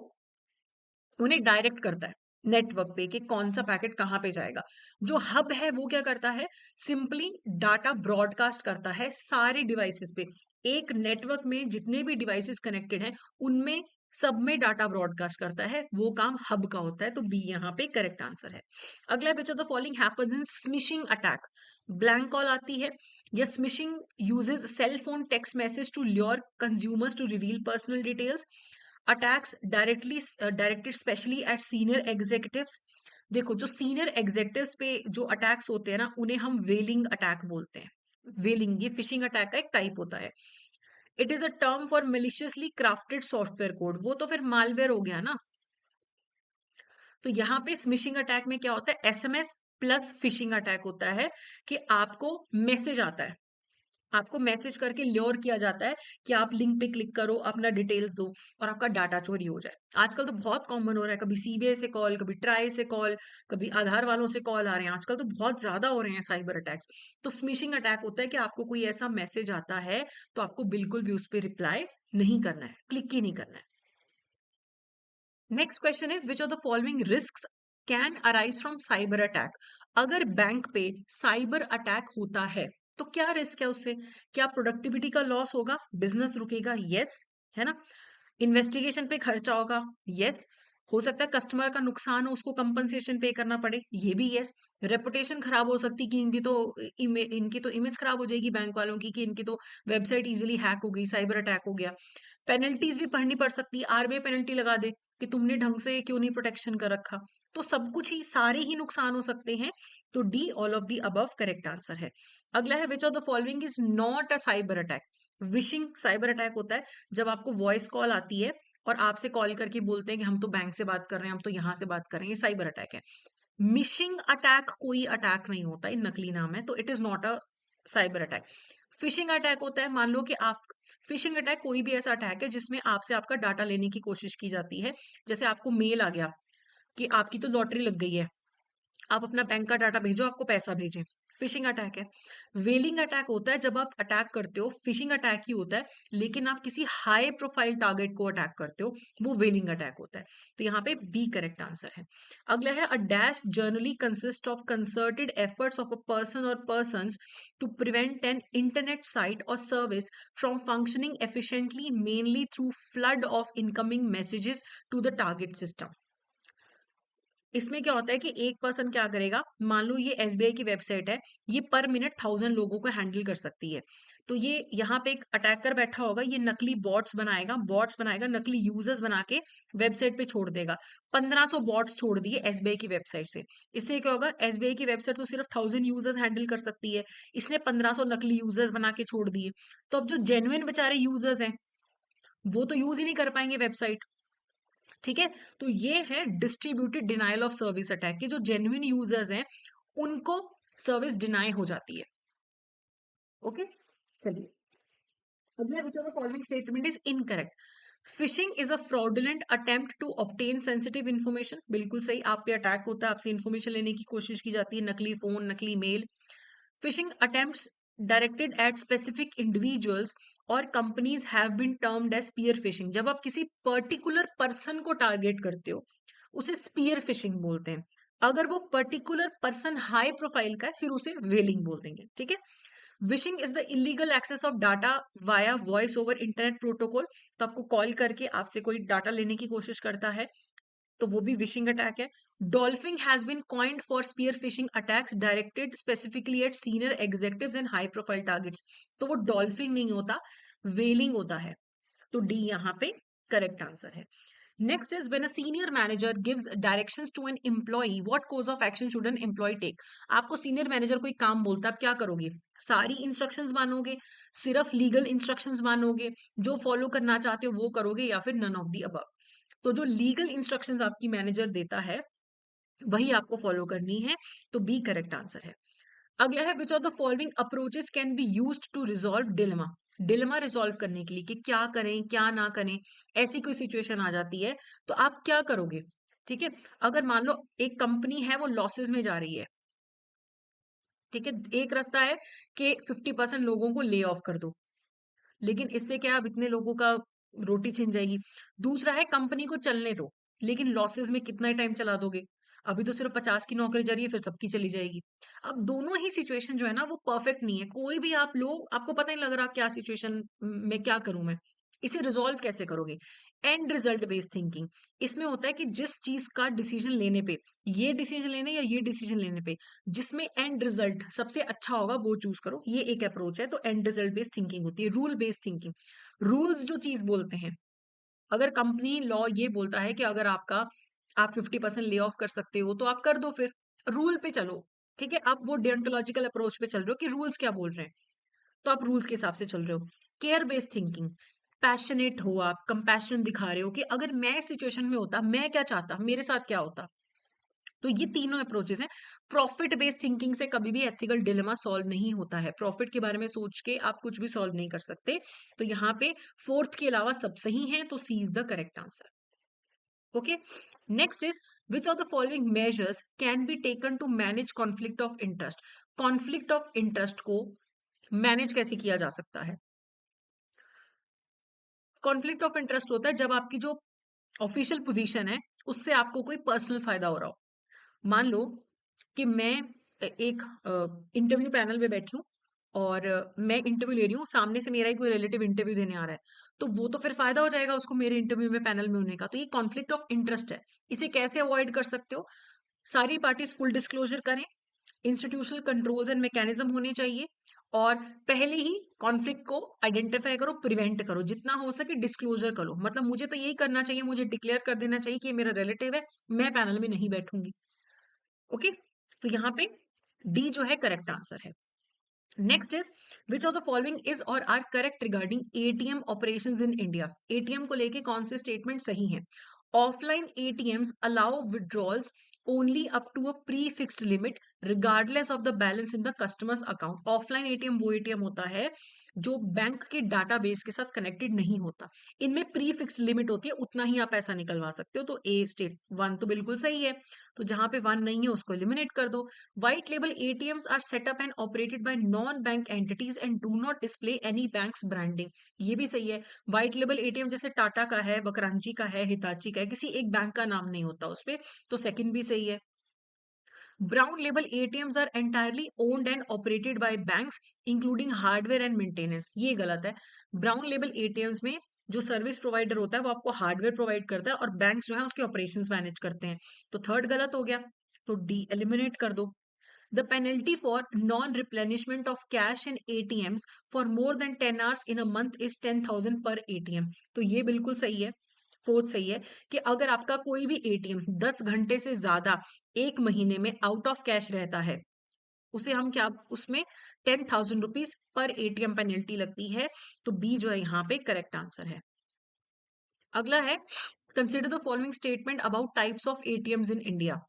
उन्हें डायरेक्ट करता है नेटवर्क पे कि कौन सा पैकेट कहाँ पे जाएगा। जो हब है वो क्या करता है? सिंपली डाटा ब्रॉडकास्ट करता है सारे डिवाइसेस पे, एक नेटवर्क में जितने भी डिवाइसेस कनेक्टेड हैं उनमें सब में डाटा ब्रॉडकास्ट करता है, वो काम हब का होता है, तो बी यहाँ पे करेक्ट आंसर है। अगला, which of the following happens in smishing attack. Blank call आती है या smishing uses cell phone text message to lure consumers to reveal personal details. Attacks directed specially at senior executives. देखो, जो senior executives पे जो attacks होते हैं ना उन्हें हम वेलिंग अटैक बोलते हैं। वेलिंग ये फिशिंग अटैक का एक टाइप होता है। It is a term for maliciously crafted software code, वो तो फिर मालवेयर हो गया ना। तो यहाँ पे स्मिशिंग अटैक में क्या होता है? एसएमएस प्लस फिशिंग अटैक होता है कि आपको मैसेज आता है, आपको मैसेज करके ल्योर किया जाता है कि आप लिंक पे क्लिक करो, अपना डिटेल्स दो और आपका डाटा चोरी हो जाए। आजकल तो बहुत कॉमन हो रहा है, कभी सीबीआई से कॉल, कभी ट्राई से कॉल, कभी आधार वालों से कॉल आ रहे हैं, आजकल तो बहुत ज्यादा हो रहे हैं साइबर अटैक्स। तो स्मिशिंग अटैक होता है कि आपको कोई ऐसा मैसेज आता है तो आपको बिल्कुल भी उस पर रिप्लाई नहीं करना है, क्लिक ही नहीं करना है। Next question is, which of the following risks can arise from cyber attack. अगर बैंक पे साइबर अटैक होता है तो क्या रिस्क है उससे? क्या प्रोडक्टिविटी का लॉस होगा, बिजनेस रुकेगा? यस, है ना। इन्वेस्टिगेशन पे खर्चा होगा? यस। हो सकता है कस्टमर का नुकसान हो, उसको कंपनसेशन पे करना पड़े, ये भी यस। रेपुटेशन खराब हो सकती कि इनकी तो इमेज खराब हो जाएगी बैंक वालों की कि इनकी तो वेबसाइट इजीली हैक हो गई, साइबर अटैक हो गया। पेनल्टीज भी पढ़नी पड़ सकती है, आरबीआई पेनल्टी लगा दे कि तुमने ढंग से क्यों नहीं प्रोटेक्शन कर रखा। तो सब कुछ ही, सारे ही नुकसान हो सकते हैं। तो D all of the above correct answer है। अगला है which of the following is not a cyber attack. Wishing cyber attack होता है जब आपको वॉइस कॉल आती है और आपसे कॉल करके बोलते हैं कि हम तो बैंक से बात कर रहे हैं, हम तो यहाँ से बात कर रहे हैं, ये साइबर अटैक है। मिशिंग अटैक कोई अटैक नहीं होता, ये नकली नाम है, तो it is not a cyber attack. Phishing attack होता है, मान लो कि आप, फिशिंग अटैक कोई भी ऐसा अटैक है जिसमें आपसे आपका डाटा लेने की कोशिश की जाती है। जैसे आपको मेल आ गया कि आपकी तो लॉटरी लग गई है, आप अपना बैंक का डाटा भेजो, आपको पैसा भेजें, फिशिंग अटैक है। वेलिंग अटैक होता है जब आप अटैक करते हो, फिशिंग अटैक ही होता है, लेकिन आप किसी हाई प्रोफाइल टारगेट को अटैक करते हो, वो वेलिंग अटैक होता है। तो यहाँ पे बी करेक्ट आंसर है। अगला है a dash generally consist of concerted efforts of a person or persons to prevent an internet site or service from functioning efficiently mainly through flood of incoming messages to the target system. इसमें क्या होता है कि एक person क्या करेगा, मान लो ये एसबीआई की वेबसाइट है, ये पर मिनट 1000 लोगों को हैंडल कर सकती है। तो ये यहाँ पे एक अटैकर बैठा होगा, ये नकली बॉट्स बनाएगा, नकली यूजर्स बना के वेबसाइट पे छोड़ देगा। 1500 बॉट्स छोड़ दिए एसबीआई की वेबसाइट से। इससे क्या होगा, एसबीआई की वेबसाइट तो सिर्फ 1000 यूजर्स हैंडल कर सकती है, इसने 1500 नकली यूजर्स बना के छोड़ दिए। तो अब जो जेन्युइन बेचारे यूजर्स हैं, वो तो यूज ही नहीं कर पाएंगे वेबसाइट। ठीक है, तो ये है distributed denial of service attack के, जो जेन्युइन यूजर्स हैं उनको सर्विस डिनाई हो जाती है। ओके, चलिए अगला, which of the following statement is incorrect. Phishing is a fraudulent attempt to obtain sensitive information. बिल्कुल सही, आप पे अटैक होता है, आपसे इन्फॉर्मेशन लेने की कोशिश की जाती है, नकली फोन, नकली mail. Phishing attempts directed at specific individuals or companies have been termed as spear phishing. जब आप किसी पर्टिकुलर पर्सन को टारगेट करते हो, उसे स्पीयर फिशिंग बोलते हैं। अगर वो पर्टिकुलर पर्सन हाई प्रोफाइल का है, फिर उसे वेलिंग बोल देंगे। ठीक है, vishing is the illegal access of data via voice over internet protocol. तो आपको कॉल करके आपसे कोई डाटा लेने की कोशिश करता है, तो वो भी विशिंग अटैक है। Dolphing has been coined for spear phishing attacks directed specifically at senior executives and high profile targets. तो वो डॉल्फिंग नहीं होता, वेलिंग होता है। तो डी यहाँ पे करेक्ट आंसर है। Next is when a senior manager gives directions to an employee, what course of action should an employee take. आपको सीनियर मैनेजर कोई काम बोलता है, आप क्या करोगे? सारी इंस्ट्रक्शंस मानोगे, सिर्फ लीगल इंस्ट्रक्शंस मानोगे, जो फॉलो करना चाहते हो वो करोगे, या फिर नन ऑफ दी अबव? तो जो लीगल इंस्ट्रक्शंस आपकी मैनेजर देता है वही आपको फॉलो करनी है। तो बी करेक्ट आंसर है। अगला है which of the following approaches can be used to resolve dilemma. Dilemma resolve करने के लिए कि क्या करें क्या ना करें, ऐसी कोई सिचुएशन आ जाती है तो आप क्या करोगे? ठीक है, अगर मान लो एक कंपनी है वो लॉसेस में जा रही है, ठीक है, एक रास्ता है कि 50% लोगों को ले ऑफ कर दो, लेकिन इससे क्या, अब इतने लोगों का रोटी छिन जाएगी। दूसरा है कंपनी को चलने दो, लेकिन लॉसेस में कितना टाइम चला दोगे? अभी तो सिर्फ 50 की नौकरी जा रही है, फिर सबकी चली जाएगी। अब दोनों ही सिचुएशन जो है ना वो परफेक्ट नहीं है, कोई भी आप लोग, आपको पता नहीं लग रहा क्या सिचुएशन में क्या करूं मैं, इसे रिजॉल्व कैसे करोगे? एंड रिजल्ट बेस्ड थिंकिंग, इसमें होता है कि जिस चीज का डिसीजन लेने पे, ये डिसीजन लेने या ये डिसीजन लेने पे, जिसमें एंड रिजल्ट सबसे अच्छा होगा वो चूज करो, ये एक अप्रोच है। तो एंड रिजल्ट बेस्ड थिंकिंग होती है। रूल बेस्ड थिंकिंग, रूल्स जो चीज बोलते हैं, अगर कंपनी लॉ ये बोलता है कि अगर आप 50% ले ऑफ कर सकते हो तो आप कर दो, फिर रूल पे चलो। ठीक है, आप वो डियंटोलॉजिकल अप्रोच पे चल रहे हो कि रूल्स क्या बोल रहे हैं, तो आप रूल्स के हिसाब से चल रहे हो। केयर बेस्ड थिंकिंग, पैशनेट हो, आप कंपैशन दिखा रहे हो कि अगर मैं सिचुएशन में होता, मैं क्या चाहता, मेरे साथ क्या होता। तो ये तीनों अप्रोचेस हैं। प्रॉफिट बेस्ड थिंकिंग से कभी भी एथिकल डिलेमा सॉल्व नहीं होता है, प्रॉफिट के बारे में सोच के आप कुछ भी सॉल्व नहीं कर सकते। तो यहाँ पे फोर्थ के अलावा सब सही है, तो C is the correct answer. Okay, next is which of the following measures can be taken to manage conflict of interest. Conflict of interest को मैनेज कैसे किया जा सकता है? कॉन्फ्लिक्ट ऑफ इंटरेस्ट होता है जब आपकी जो ऑफिशियल पोजीशन है उससे आपको कोई पर्सनल फायदा हो रहा हो। मान लो कि मैं एक इंटरव्यू पैनल में बैठी हूँ, और मैं इंटरव्यू ले रही हूँ, सामने से मेरा ही कोई रिलेटिव इंटरव्यू देने आ रहा है, तो वो तो फिर फायदा हो जाएगा उसको मेरे इंटरव्यू में पैनल में होने का। तो ये कॉन्फ्लिक्ट ऑफ इंटरेस्ट है। इसे कैसे अवॉइड कर सकते हो? सारी पार्टीज फुल डिस्क्लोजर करें, इंस्टीट्यूशनल कंट्रोल्स एंड मैकेनिज्म होने चाहिए, और पहले ही कॉन्फ्लिक्ट को आइडेंटिफाई करो, प्रिवेंट करो, जितना हो सके डिस्क्लोजर करो। मतलब मुझे तो यही करना चाहिए, मुझे डिक्लेयर कर देना चाहिए कि ये मेरा रिलेटिव है, मैं पैनल में नहीं बैठूंगी। ओके, तो यहाँ पे डी जो है करेक्ट आंसर है। Next is which of the following is or are correct regarding ATM operations in India. ATM को लेके कौन से स्टेटमेंट सही हैं? Offline ATMs allow withdrawals only up to a prefixed limit regardless of the balance in the customers account. Offline ATM वो ATM होता है जो बैंक के डाटाबेस के साथ कनेक्टेड नहीं होता, इनमें प्री फिक्स्ड लिमिट होती है, उतना ही आप पैसा निकलवा सकते हो। तो ए स्टेट वन तो बिल्कुल सही है, तो जहां पे वन नहीं है उसको एलिमिनेट कर दो। White label ATMs are set up and operated by non-bank entities and do not display any bank's branding। ये भी सही है। व्हाइट लेबल एटीएम जैसे टाटा का है, वकरांची का है, हिताची का है, किसी एक बैंक का नाम नहीं होता उसपे, तो सेकंड भी सही है। Brown label ATMs are entirely owned and operated by banks including hardware and maintenance. ये गलत है। ब्राउन लेबल एटीएम्स में जो सर्विस प्रोवाइडर होता है वो आपको हार्डवेयर प्रोवाइड करता है और बैंक्स जो है उसके ऑपरेशंस मैनेज करते हैं। तो थर्ड गलत हो गया, तो डी एलिमिनेट कर दो। The penalty for non-replenishment of cash in ATMs for more than 10 hours in a month is 10,000 per ATM। तो ये बिल्कुल सही है। फोर्थ सही है कि अगर आपका कोई भी एटीएम 10 घंटे से ज्यादा एक महीने में आउट ऑफ कैश रहता है, उसे हम क्या, उसमें 10,000 रुपीज पर एटीएम पेनल्टी लगती है। तो बी जो है यहाँ पे करेक्ट आंसर है। अगला है consider the following statement about types of ATMs in India.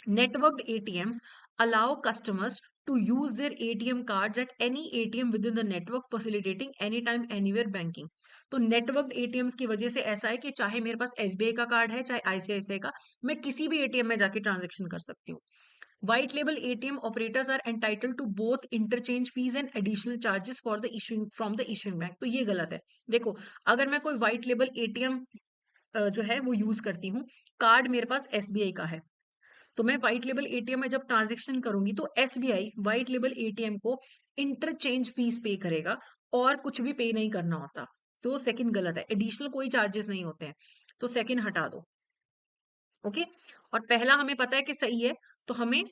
Networked ATMs allow customers to use their ATM cards at any ATM within the network, facilitating anytime anywhere banking। तो network ATMs की वजह से ऐसा है कि चाहे मेरे पास SBI का कार्ड है चाहे आईसीआईसीआई का, मैं किसी भी एटीएम में जाके ट्रांजेक्शन कर सकती हूँ। White label ATM operators are entitled to both interchange fees and additional charges for the issuing from the issuing bank। तो ये गलत है। देखो, अगर मैं कोई व्हाइट लेबल एटीएम जो है वो यूज करती हूँ, कार्ड मेरे पास एसबीआई का है, तो मैं व्हाइट लेबल एटीएम में जब ट्रांजेक्शन करूंगी तो एसबीआई व्हाइट लेबल एटीएम को इंटरचेंज फीस पे करेगा और कुछ भी पे नहीं करना होता। तो सेकंड गलत है, एडिशनल कोई चार्जेस नहीं होते हैं, तो सेकंड हटा दो। ओके, और पहला हमें पता है कि सही है, तो हमें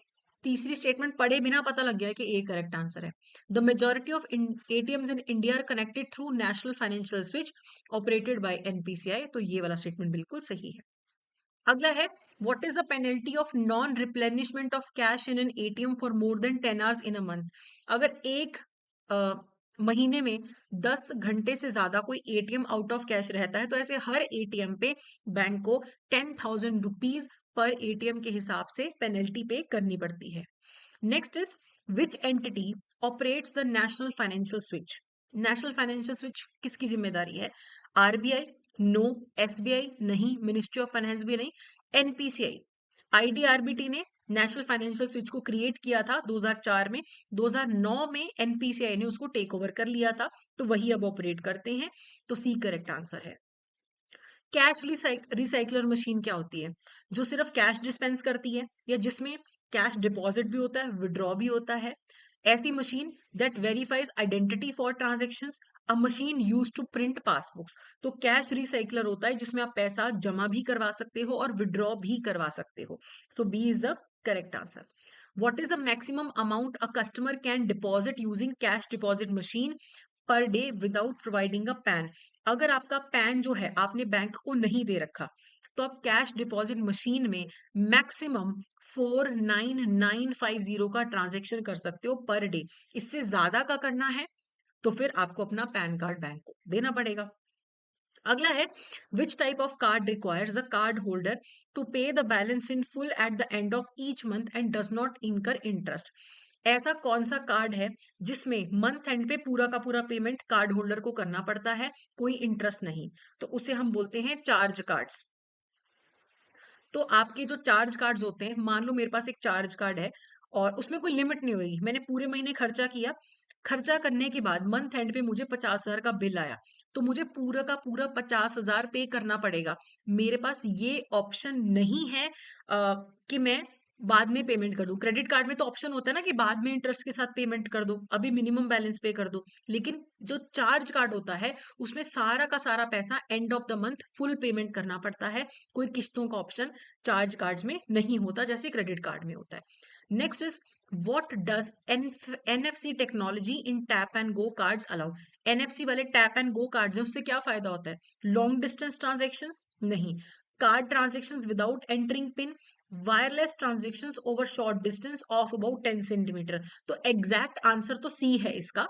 तीसरी स्टेटमेंट पढ़े बिना पता लग गया है कि ए करेक्ट आंसर है। The majority of ATMs in India are connected through national financial switch operated by NPCI. तो ये वाला स्टेटमेंट बिल्कुल सही है। अगला है what is the penalty of non replenishment of cash in an ATM for more than 10 hours in a month. अगर एक अ, महीने में 10 घंटे से ज्यादा कोई एटीएम आउट ऑफ कैश रहता है, तो ऐसे हर एटीएम पे बैंक को 10,000 रुपीज पर एटीएम के हिसाब से पेनल्टी पे करनी पड़ती है। Next is which entity operates the national financial switch. National financial switch किसकी जिम्मेदारी है? आरबीआई? नो। एसबीआई? नहीं। मिनिस्ट्री ऑफ फाइनेंस भी नहीं। एनपीसीआई। आईडीआरबीटी ने नेशनल फाइनेंशियल स्विच को क्रिएट किया था 2004 में, 2009 में एनपीसीआई ने उसको टेक ओवर कर लिया था, तो वही अब ऑपरेट करते हैं। तो सी करेक्ट आंसर है। कैश रिसाइकलर मशीन क्या होती है? जो सिर्फ कैश डिस्पेंस करती है या जिसमें कैश डिपॉजिट भी होता है, विड्रॉ भी होता है। ऐसी machine that verifies identity for transactions, a machine use to print passbooks. तो कैश रिसाइकलर होता है जिसमें आप पैसा जमा भी करवा सकते हो और विड्रॉ भी करवा सकते हो। तो B is the correct answer. What is the maximum amount a customer can deposit using cash deposit machine per day without providing a pan? अगर आपका पैन जो है आपने बैंक को नहीं दे रखा, तो आप कैश डिपॉजिट मशीन में मैक्सिमम 49950 का ट्रांजेक्शन कर सकते हो पर डे। इससे ज्यादा का करना है तो फिर आपको अपना पैन कार्ड बैंक को देना पड़ेगा। अगला है which type of card requires the card holder to pay the balance in full at the end of each month and does not incur interest. ऐसा कौन सा कार्ड है जिसमें मंथ एंड पे पूरा का पूरा पेमेंट कार्ड होल्डर को करना पड़ता है, कोई इंटरेस्ट नहीं? तो उसे हम बोलते हैं चार्ज कार्ड्स। तो आपके जो चार्ज कार्ड्स होते हैं, मान लो मेरे पास एक चार्ज कार्ड है और उसमें कोई लिमिट नहीं होगी, मैंने पूरे महीने खर्चा किया, खर्चा करने के बाद मंथ एंड पे मुझे 50,000 का बिल आया, तो मुझे पूरा का पूरा 50,000 पे करना पड़ेगा। मेरे पास ये ऑप्शन नहीं है कि मैं बाद में पेमेंट कर दूं। क्रेडिट कार्ड में तो ऑप्शन होता है ना कि बाद में इंटरेस्ट के साथ पेमेंट कर दो, अभी मिनिमम बैलेंस पे कर दो। लेकिन जो चार्ज कार्ड होता है उसमें सारा का सारा पैसा end of the month full payment करना पड़ता है। कोई किस्तों का ऑप्शन चार्ज कार्ड्स में नहीं होता जैसे क्रेडिट कार्ड में होता है। Next is what does NFC technology in tap and go cards allow. NFC वाले टैप एंड गो कार्ड्स हैं, उससे क्या फायदा होता है? लॉन्ग डिस्टेंस ट्रांजेक्शंस नहीं, card transactions without entering pin, wireless transactions over short distance of about 10 centimetre. तो exact answer तो सी है इसका,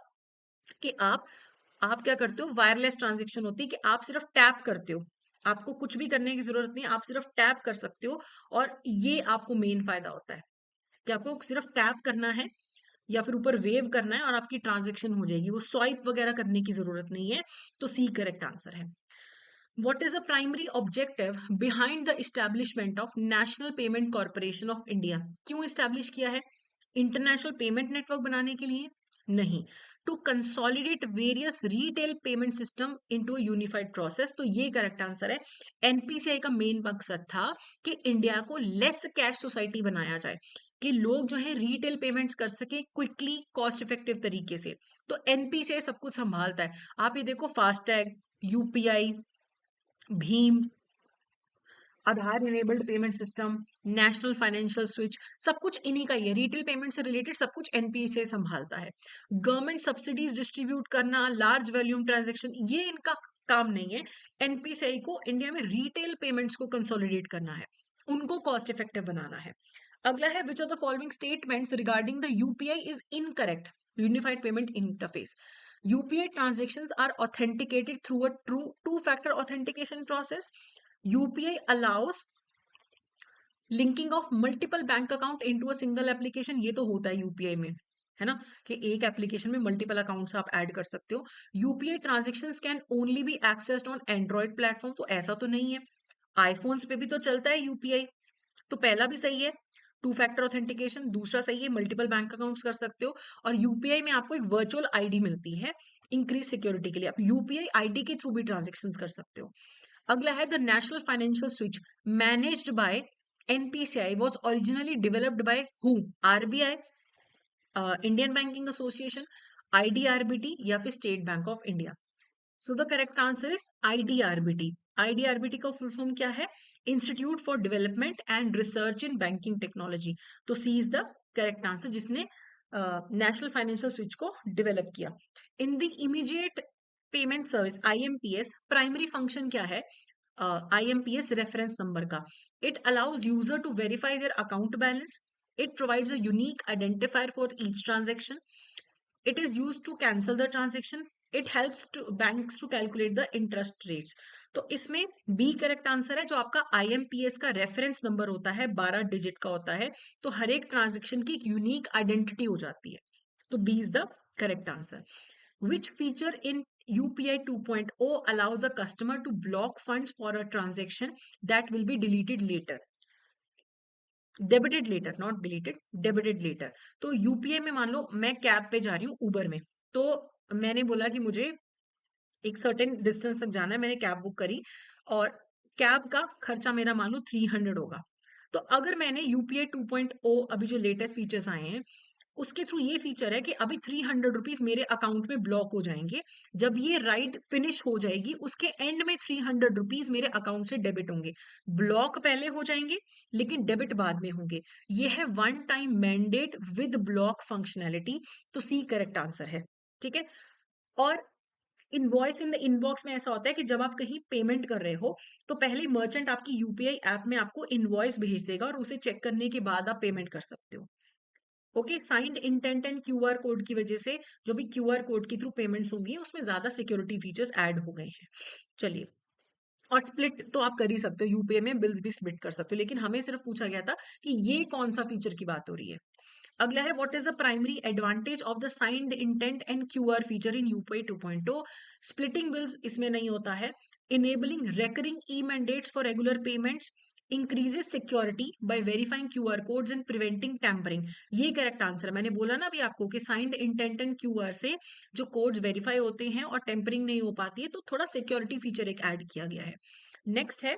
कि आप क्या करते हो, वायरलेस ट्रांजेक्शन होती है कि आप सिर्फ टैप करते हो, आपको कुछ भी करने की जरूरत नहीं, आप सिर्फ टैप कर सकते हो। और ये आपको मेन फायदा होता है कि आपको सिर्फ टैप करना है या फिर ऊपर वेव करना है और आपकी ट्रांजेक्शन हो जाएगी, वो स्वाइप वगैरह करने की जरूरत नहीं है। तो सी करेक्ट आंसर है। What is the primary objective behind the establishment of National Payment Corporation of India? क्यों establish किया है? इंटरनेशनल पेमेंट नेटवर्क बनाने के लिए नहीं, to consolidate various retail payment system into unified process. तो ये करेक्ट आंसर है। एनपीसीआई का मेन मकसद था कि इंडिया को लेस कैश सोसाइटी बनाया जाए, कि लोग जो है रिटेल पेमेंट्स कर सके क्विकली कॉस्ट इफेक्टिव तरीके से। तो एनपीसीआई सब कुछ संभालता है। आप ये देखो, फास्टैग, यूपीआई, भीम, Aadhaar enabled payment system, national financial switch, सब कुछ इन्हीं का ही है। रिटेल पेमेंट से रिलेटेड सब कुछ एनपीए से संभालता है। गवर्नमेंट सब्सिडीज डिस्ट्रीब्यूट करना, लार्ज वॉल्यूम ट्रांजैक्शन, ये इनका काम नहीं है। एनपीसीआई को इंडिया में रिटेल पेमेंट्स को कंसोलिडेट करना है, उनको कॉस्ट इफेक्टिव बनाना है। अगला है, which are the following statements regarding the UPI is incorrect. Unified payment interface, UPI transactions are authenticated through a true two-factor authentication process. UPI allows linking of multiple bank account into a single application. ये तो होता है UPI में, है ना, कि एक application में मल्टीपल अकाउंट्स आप ऐड कर सकते हो। UPI transactions can only B accessed on Android platform. तो ऐसा तो नहीं है, आईफोन्स पे भी तो चलता है यूपीआई। तो पहला भी सही है, टू फैक्टर ऑथेंटिकेशन। दूसरा सही है, मल्टीपल बैंक अकाउंट्स कर सकते हो। और यूपीआई में आपको एक वर्चुअल आईडी मिलती है इंक्रीज सिक्योरिटी के लिए, आप यूपीआई आईडी के थ्रू भी ट्रांजेक्शन कर सकते हो। अगला है, the national financial switch managed by NPCI was originally developed by who? RBI, Indian banking association, IDRBT या फिर State Bank of India. So the correct answer is IDRBT. IDRBT का फुल फॉर्म क्या है? Institute for development and research in banking technology. तो C is the correct answer, जिसने national financial switch को develop किया। In the immediate payment service IMPS, primary function क्या है IMPS reference number का? It allows user to verify their account balance, it provides a unique identifier for each transaction, it is used to cancel the transaction, it helps to banks to calculate the interest rates। तो इसमें B correct answer है। जो आपका IMPS का reference number होता है 12 digit का होता है, तो हर एक ट्रांजेक्शन की एक यूनिक आइडेंटिटी हो जाती है। तो B is the correct answer. Which feature in UPI 2.0 allows a customer to block funds for a transaction that will be deleted later? Debited later, not deleted, debited later. तो UPI में मान लो मैं cab पे जा रही हूँ उबर में, तो मैंने बोला कि मुझे एक सर्टेन डिस्टेंस तक जाना है, मैंने कैब बुक करी और कैब का खर्चा मेरा मान लो 300 होगा। तो अगर मैंने यूपीआई 2.0 अभी जो लेटेस्ट फीचर्स आए हैं उसके थ्रू ये फीचर है कि अभी 300 रुपीज मेरे अकाउंट में ब्लॉक हो जाएंगे। जब ये राइड फिनिश हो जाएगी उसके एंड में 300 रुपीज मेरे अकाउंट से डेबिट होंगे। ब्लॉक पहले हो जाएंगे लेकिन डेबिट बाद में होंगे। ये है one time mandate with block functionality. तो सी करेक्ट आंसर है। ठीक है। और इनवॉइस इन द इनबॉक्स में ऐसा होता है कि जब आप कहीं पेमेंट कर रहे हो तो पहले मर्चेंट आपकी यूपीआई ऐप में आपको इनवॉइस भेज देगा और उसे चेक करने के बाद आप पेमेंट कर सकते हो। Okay, signed intent and QR code की वजह से जो भी क्यूआर कोड के थ्रू पेमेंट्स होंगी उसमें ज्यादा सिक्योरिटी फीचर्स ऐड हो गए हैं। चलिए, और स्प्लिट तो आप कर ही सकते हो, यूपीआई में बिल्स भी स्प्लिट कर सकते हो, लेकिन हमें सिर्फ पूछा गया था कि ये कौन सा फीचर की बात हो रही है। अगला है, what is the primary advantage of the signed intent and QR feature in UPI 2.0? Splitting bills इसमें नहीं होता है। Enabling recurring E mandates for regular payments, increases security bye verifying QR codes and preventing tampering. ये correct answer है। मैंने बोला ना अभी आपको कि साइंड इंटेंट एंड क्यूआर से जो कोड्स वेरीफाई होते हैं और टेम्परिंग नहीं हो पाती है, तो थोड़ा सिक्योरिटी फीचर एक ऐड किया गया है। नेक्स्ट है,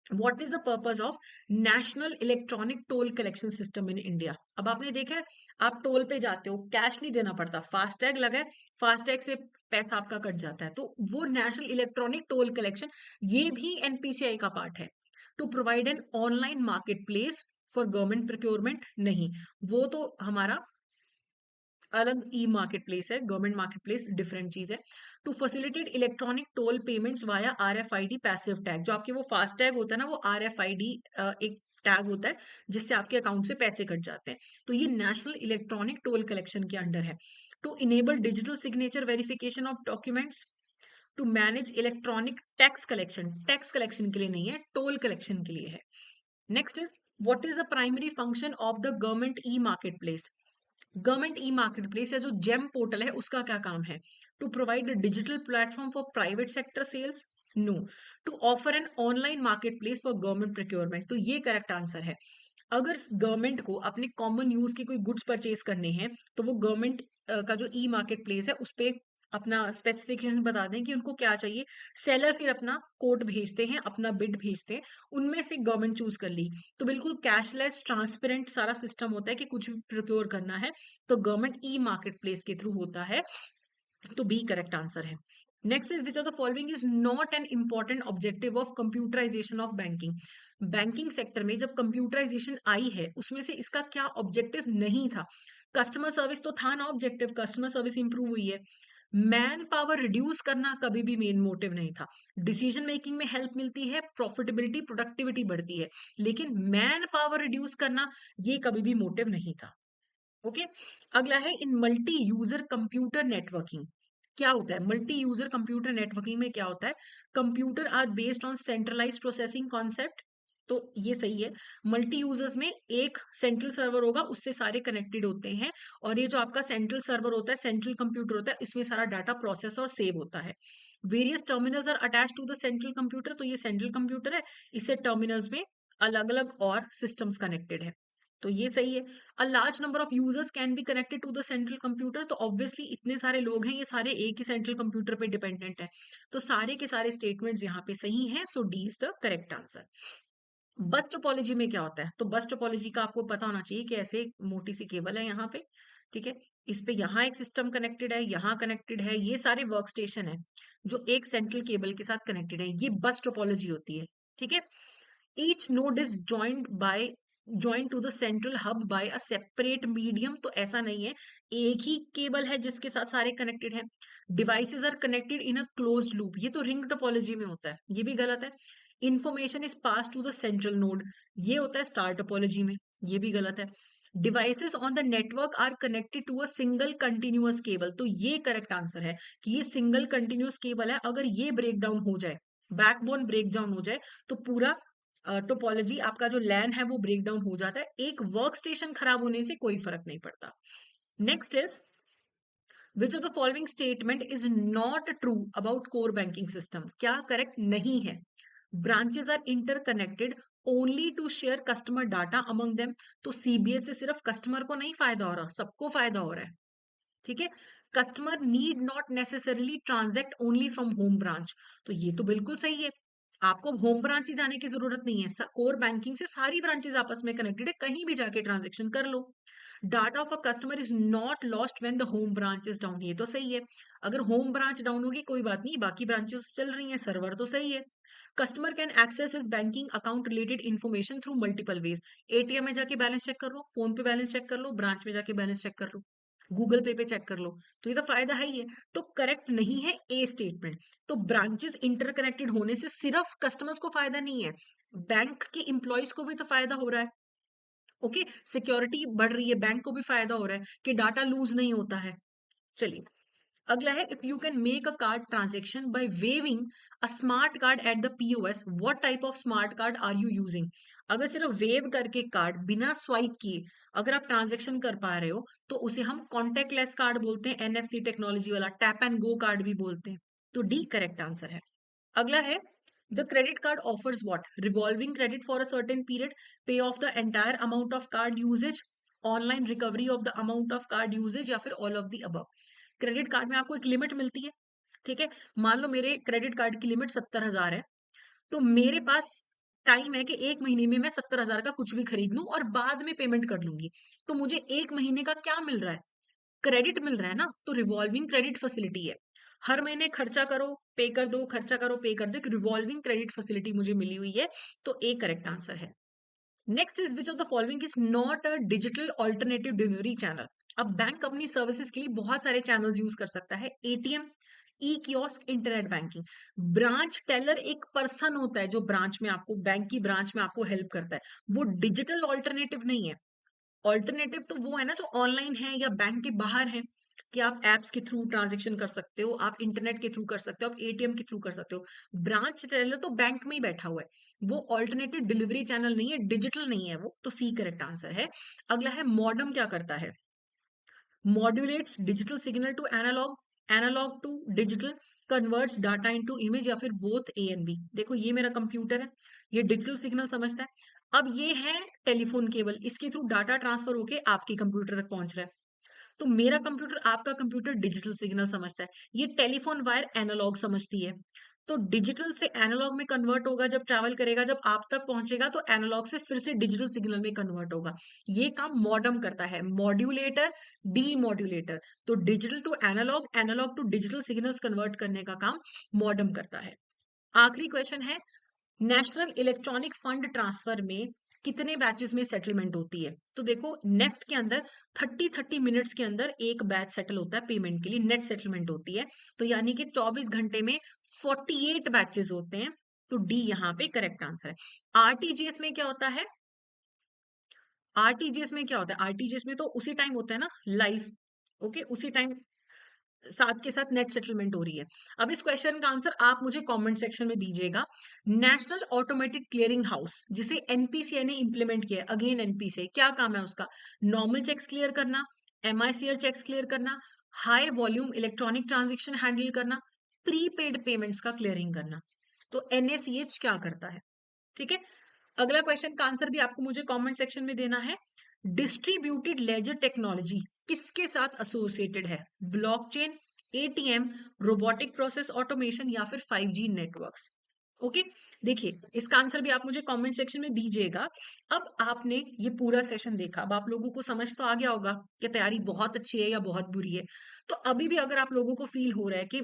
what is the purpose of national electronic toll collection system in India? अब आपने देखा है, आप टोल पे जाते हो, कैश नहीं देना पड़ता, फास्टैग लगा है, फास्टैग से पैसा आपका कट जाता है, तो वो नेशनल इलेक्ट्रॉनिक टोल कलेक्शन, ये भी एनपीसीआई का पार्ट है। To provide an online marketplace for government procurement नहीं, वो तो हमारा अलग ई मार्केट प्लेस है, गवर्नमेंट मार्केट प्लेस डिफरेंट चीज है। To facilitate electronic toll payments via RFID passive tag, जो आपके वो फास्ट टैग होता है ना, वो आरएफआईडी एक टैग होता है जिससे आपके अकाउंट से पैसे कट जाते हैं। तो ये नेशनल इलेक्ट्रॉनिक टोल कलेक्शन के अंडर है। To enable digital signature verification of documents, to manage electronic tax collection के लिए नहीं है, टोल कलेक्शन के लिए है। Next is, what is the primary function of the government e marketplace? Government e marketplace या जो GeM portal है उसका क्या काम है? To provide a digital platform for private sector sales? No. To offer N online marketplace for government procurement? तो ये correct answer है। अगर गवर्नमेंट को अपने कॉमन यूज की कोई गुड्स परचेज करने हैं, तो वो गवर्नमेंट का जो ई मार्केट प्लेस है उस पे अपना स्पेसिफिकेशन बता दें कि उनको क्या चाहिए, सेलर फिर अपना कोड भेजते हैं, अपना बिड भेजते हैं, उनमें से गवर्नमेंट चूज कर ली। तो बिल्कुल कैशलेस ट्रांसपेरेंट सारा सिस्टम होता है कि कुछ भी प्रोक्योर करना है तो गवर्नमेंट ई मार्केट प्लेस के थ्रू होता है। तो बी करेक्ट आंसर है। Next is, which of the following is not an important objective of computerisation of banking? Banking sector में जब कंप्यूटराइजेशन आई है उसमें से इसका क्या ऑब्जेक्टिव नहीं था? कस्टमर सर्विस तो था ना ऑब्जेक्टिव, कस्टमर सर्विस इंप्रूव हुई है। मैन पावर रिड्यूस करना कभी भी मेन मोटिव नहीं था। डिसीजन मेकिंग में हेल्प मिलती है, प्रॉफिटेबिलिटी प्रोडक्टिविटी बढ़ती है, लेकिन मैन पावर रिड्यूस करना ये कभी भी मोटिव नहीं था। ओके। अगला है, इन मल्टी यूजर कंप्यूटर नेटवर्किंग क्या होता है? मल्टी यूजर कंप्यूटर नेटवर्किंग में क्या होता है? Computer are based on centralise processing concept. तो ये सही है। मल्टी यूजर्स में एक सेंट्रल सर्वर होगा, उससे सारे कनेक्टेड होते हैं, और ये जो आपका सेंट्रल सर्वर होता है, सेंट्रल कंप्यूटर होता है, इसमें सारा डाटा प्रोसेस और सेव होता है। Various terminals are attach to the central computer, तो ये सेंट्रल कंप्यूटर है, इससे टर्मिनल्स में अलग अलग और सिस्टम्स कनेक्टेड है। तो ये सही है। A large number of users can be connected to the central computer, तो ऑब्वियसली इतने सारे लोग हैं, ये सारे एक ही सेंट्रल कंप्यूटर पे डिपेंडेंट है, तो सारे के सारे स्टेटमेंट्स यहाँ पे सही हैं, so D is the correct answer. Bus topology में क्या होता है? तो बस टोपोलॉजी का आपको पता होना चाहिए कि ऐसे एक मोटी सी केबल है यहाँ पे, ठीक है, इस पे यहाँ एक सिस्टम कनेक्टेड है, यहाँ कनेक्टेड है, ये सारे वर्क स्टेशन है जो एक सेंट्रल केबल के साथ कनेक्टेड है, ये बस टोपोलॉजी होती है। ठीक है। each node is joined to the central hub by a separate medium, तो ऐसा नहीं है, एक ही केबल है जिसके साथ सारे कनेक्टेड हैं। Devices are connected in a closed loop, ये तो रिंग टोपोलॉजी में होता है, ये भी गलत है। Information is pass to the central node, ये होता है स्टार टोपोलॉजी में, ये भी गलत है। Devices on the network are connected to a single continuous cable, तो ये करेक्ट आंसर है कि ये सिंगल कंटिन्यूअस केबल है, अगर ये ब्रेक डाउन हो जाए, बैकबोन ब्रेक डाउन हो जाए, तो पूरा टोपोलॉजी आपका जो लैन है वो ब्रेक डाउन हो जाता है। एक वर्क स्टेशन खराब होने से कोई फर्क नहीं पड़ता। Next is, which of the following statement is not true about core banking system? क्या करेक्ट नहीं है? Branches are interconnected only to share customer data among them, तो सीबीएस से सिर्फ कस्टमर को नहीं फायदा हो रहा, सबको फायदा हो रहा है। ठीक है। Customer need not necessarily transact only from home branch, तो ये तो बिल्कुल सही है, आपको होम ब्रांच ही जाने की जरूरत नहीं है, कोर बैंकिंग से सारी ब्रांचेस आपस में कनेक्टेड है, कहीं भी जाके ट्रांजेक्शन कर लो। Data of a customer is not lost when the home branch is down, ये तो सही है। अगर होम ब्रांच डाउन होगी कोई बात नहीं, बाकी ब्रांचेस चल रही हैं, सर्वर तो सही है। Customer can access is banking account related information through multiple ways, ATM में जाके बैलेंस चेक कर लो, फोन पे बैलेंस चेक कर लो, ब्रांच में जाके बैलेंस चेक कर लो, गूगल पे चेक कर लो, तो ये तो फायदा है ही है। तो करेक्ट नहीं है ए स्टेटमेंट। तो ब्रांचेस इंटरकनेक्टेड होने से सिर्फ कस्टमर्स को फायदा नहीं है, बैंक के एम्प्लॉयज को भी तो फायदा हो रहा है। ओके, सिक्योरिटी बढ़ रही है, बैंक को भी फायदा हो रहा है कि डाटा लूज नहीं होता है। चलिए, अगला है, if you can make a card transaction by waving a smart card at the POS, what type of smart card are you using? अगर सिर्फ वेव करके कार्ड बिना स्वाइप किए अगर आप ट्रांजेक्शन कर पा रहे हो तो उसे हम कॉन्टेक्टलेस कार्ड बोलते हैं, एनएफसी टेक्नोलॉजी वाला, टैप एंड गो कार्ड भी बोलते हैं। तो डी करेक्ट आंसर है। अगला है, the credit card offers what? Revolving credit for a certain period, pay off the entire amount of card usage, online recovery of the amount of card usage, या फिर all of the above. Credit card में आपको एक limit मिलती है, ठीक है। मान लो मेरे क्रेडिट कार्ड की लिमिट 70,000 है, तो मेरे पास टाइम है कि 1 महीने में मैं 70,000 का कुछ भी खरीद लूँ और बाद में पेमेंट कर लूँगी। तो मुझे 1 महीने का क्या मिल रहा है? क्रेडिट मिल रहा है ना, तो रिवॉल्विंग क्रेडिट फैसिलिटी है। हर महीने खर्चा करो, पे कर दो, खर्चा करो, पे कर दो। एक रिवॉल्विंग क्रेडिट फैसिलिटी मुझे मिली हुई है, तो ए करेक्ट आंसर है। Next is which of the following is not a digital alternative delivery channel. अब बैंक अपनी सर्विसेज के लिए बहुत सारे चैनल्स यूज कर सकता है। ATM, e kiosk, internet banking. Branch teller एक पर्सन होता है जो ब्रांच में आपको, बैंक की ब्रांच में आपको हेल्प करता है। वो डिजिटल ऑल्टरनेटिव नहीं है। ऑल्टरनेटिव तो वो है ना जो ऑनलाइन है या बैंक के बाहर है, कि आप एप्स के थ्रू ट्रांजेक्शन कर सकते हो, आप इंटरनेट के थ्रू कर सकते हो, आप एटीएम के थ्रू कर सकते हो। ब्रांच टेलर तो बैंक में ही बैठा हुआ है, वो ऑल्टरनेटिव डिलीवरी चैनल नहीं है, डिजिटल नहीं है वो, तो सी करेक्ट आंसर है। अगला है मॉडम क्या करता है? Modulates digital signal to analog, analog to digital, converts data into image, या फिर बोथ ए एंड बी। देखो ये मेरा कंप्यूटर है, ये डिजिटल सिग्नल समझता है। अब ये है टेलीफोन केबल, इसके थ्रू डाटा ट्रांसफर होके आपके कंप्यूटर तक पहुंच रहा है। तो मेरा कंप्यूटर, आपका कंप्यूटर डिजिटल सिग्नल समझता है, ये टेलीफोन वायर एनालॉग समझती है। तो डिजिटल से एनालॉग में कन्वर्ट होगा जब ट्रैवल करेगा, जब आप तक पहुंचेगा तो एनालॉग से फिर से डिजिटल सिग्नल में कन्वर्ट होगा। ये काम मॉडम करता है, मॉड्यूलेटर, डी मॉड्यूलेटर। तो digital to analog, analog to digital signals convert करने का काम मॉडम करता है। आखिरी क्वेश्चन है, नेशनल इलेक्ट्रॉनिक फंड ट्रांसफर में कितने बैचेस में सेटलमेंट होती है? तो देखो नेफ्ट के अंदर 30 मिनट्स के अंदर एक बैच सेटल होता है पेमेंट के लिए, नेट सेटलमेंट होती है। तो यानी कि 24 घंटे में 48 बैचेस होते हैं। तो डी यहाँ पे करेक्ट आंसर है। आरटीजीएस में क्या होता है? आरटीजीएस में क्या होता है? आरटीजीएस में तो उसी टाइम होता है ना लाइव, ओके, उसी टाइम साथ के साथ नेट सेटलमेंट हो रही है। अब इस क्वेश्चन का आंसर आप मुझे कमेंट सेक्शन में दीजिएगा। नेशनल ऑटोमेटेड क्लियरिंग हाउस जिसे एनपीसीआई ने इंप्लीमेंट किया है, अगेन एनपीसीआई क्या काम है उसका? नॉर्मल चेक्स क्लियर करना, एमआईसीआर चेक्स क्लियर करना, high volume electronic transaction handle करना, प्रीपेड पेमेंट्स का क्लियरिंग करना। तो एनएसीएच क्या करता है? ठीक है। अगला क्वेश्चन का आंसर भी आपको मुझे कमेंट सेक्शन में देना है। डिस्ट्रीब्यूटेड लेजर टेक्नोलॉजी किसके साथ एसोसिएटेड है? Blockchain, ATM, robotic process automation, या फिर 5G नेटवर्क्स। ओके, देखिए इसका आंसर भी आप मुझे कमेंट सेक्शन में दीजिएगा। अब आपने ये पूरा सेशन देखा, अब आप लोगों को समझ तो आ गया होगा कि तैयारी बहुत अच्छी है या बहुत बुरी है। तो अभी भी अगर आप लोगों को फील हो रहा है कि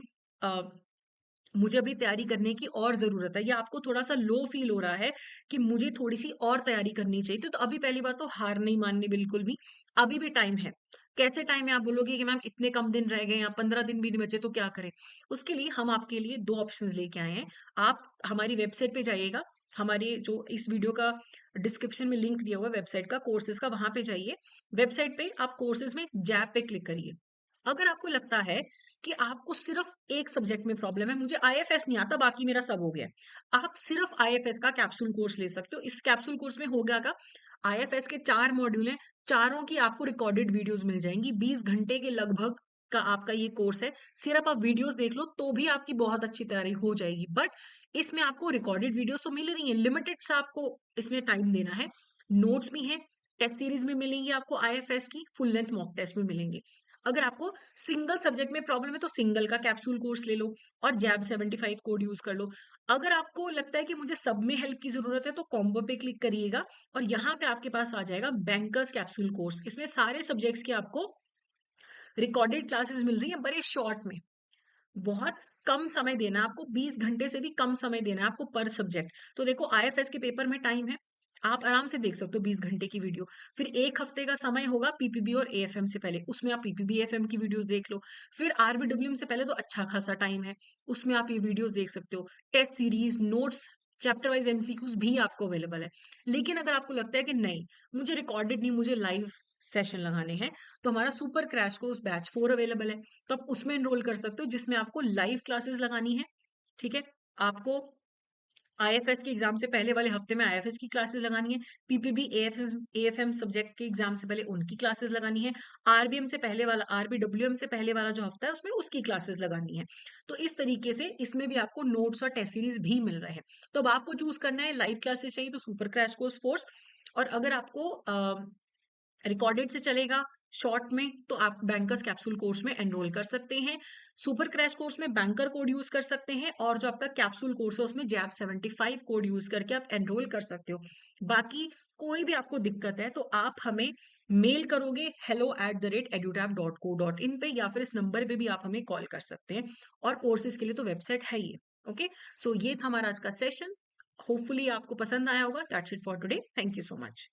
मुझे अभी तैयारी करने की और ज़रूरत है, या आपको थोड़ा-सा लो फ़ील हो रहा है कि मुझे थोड़ी-सी और तैयारी करनी चाहिए, तो अभी पहली बात तो हार नहीं माननी बिल्कुल भी, अभी भी टाइम है। कैसे टाइम है? आप बोलोगे कि मैम इतने कम दिन रह गए या 15 दिन भी नहीं बचे तो क्या करें? उसके लिए हम आपके लिए 2 ऑप्शंस लेके आए हैं। आप हमारी वेबसाइट पे जाइएगा, हमारे जो इस वीडियो का डिस्क्रिप्शन में लिंक दिया हुआ है वेबसाइट का, कोर्सेज़ का, वहाँ पे जाइए। वेबसाइट पे आप कोर्सेज़ में जैब पे क्लिक करिए। अगर आपको लगता है कि आपको सिर्फ एक सब्जेक्ट में प्रॉब्लम है, मुझे आईएफएस नहीं आता बाकी मेरा सब हो गया है, आप सिर्फ आईएफएस का कैप्सूल कोर्स ले सकते हो। इस कैप्सूल कोर्स में होगा क्या? आईएफएस के 4 मॉड्यूल हैं, चारों की आपको रिकॉर्डेड वीडियोस मिल जाएंगी। 20 घंटे के लगभग का आपका ये कोर्स है। सिर्फ आप वीडियोस देख लो तो भी आपकी बहुत अच्छी तैयारी हो जाएगी, बट इसमें आपको रिकॉर्डेड वीडियोस तो मिल रही है, लिमिटेड सा आपको इसमें टाइम देना है। नोट्स भी हैं, टेस्ट सीरीज में मिलेंगी आपको, आईएफएस की फुल लेंथ मॉक टेस्ट में मिलेंगे। अगर आपको सिंगल सब्जेक्ट में प्रॉब्लम है तो सिंगल का कैप्सूल कोर्स ले लो और जैब 75 कोड यूज कर लो। अगर आपको लगता है कि मुझे सब में हेल्प की जरूरत है तो कॉम्बो पे क्लिक करिएगा और यहाँ पे आपके पास आ जाएगा बैंकर्स कैप्सूल कोर्स। इसमें सारे सब्जेक्ट्स की आपको रिकॉर्डेड क्लासेस मिल रही है बड़े शॉर्ट में। बहुत कम समय देना है आपको, 20 घंटे से भी कम समय देना है आपको पर सब्जेक्ट। तो देखो आईएफएस के पेपर में टाइम है, आप आराम से देख सकते हो 20 घंटे की वीडियो। फिर 1 हफ्ते का समय होगा पीपीबी और एएफएम से पहले, उसमें आप पीपीबी एएफएम की वीडियोस देख लो। फिर आरबीडब्ल्यूएम से पहले तो अच्छा खासा टाइम है, उसमें आप ये वीडियोस देख सकते हो। Test series, notes, chapter wise MCQs भी आपको अवेलेबल है। लेकिन अगर आपको लगता है कि नहीं, मुझे रिकॉर्डेड नहीं, मुझे लाइव सेशन लगाने हैं, तो हमारा super crash course batch 4 available है। तो आप उसमें एनरोल कर सकते हो जिसमें आपको लाइव क्लासेस लगानी है। ठीक है, आपको आईएफएस के एग्जाम से पहले वाले हफ्ते में आईएफएस की क्लासेस लगानी है, पीपीबी एएफएम सब्जेक्ट के एग्जाम से पहले उनकी क्लासेस लगानी है, आरबीएम से पहले वाला, आरबीडब्ल्यूएम से पहले वाला जो हफ्ता है उसमें उसकी क्लासेस लगानी है। तो इस तरीके से इसमें भी आपको नोट्स और टेस्ट सीरीज भी मिल रहे हैं। तो अब आपको चूज करना है, लाइव क्लासेस चाहिए तो सुपर क्रैश कोर्स फोर्स, और अगर आपको रिकॉर्डेड से चलेगा शॉर्ट में तो आप बैंकर्स कैप्सूल कोर्स में एनरोल कर सकते हैं। सुपर क्रैश कोर्स में बैंकर कोड यूज कर सकते हैं और जो आपका कैप्सूल कोर्स है उसमें जैप 75 कोड यूज करके आप एनरोल कर सकते हो। बाकी कोई भी आपको दिक्कत है तो आप हमें मेल करोगे hello@edutap.co.in पे, या फिर इस नंबर पे भी आप हमें कॉल कर सकते हैं। और कोर्सेज के लिए तो वेबसाइट है ही। ओके, सो ये था हमारा आज का सेशन। होपफुली आपको पसंद आया होगा। That's it for today. Thank you so much.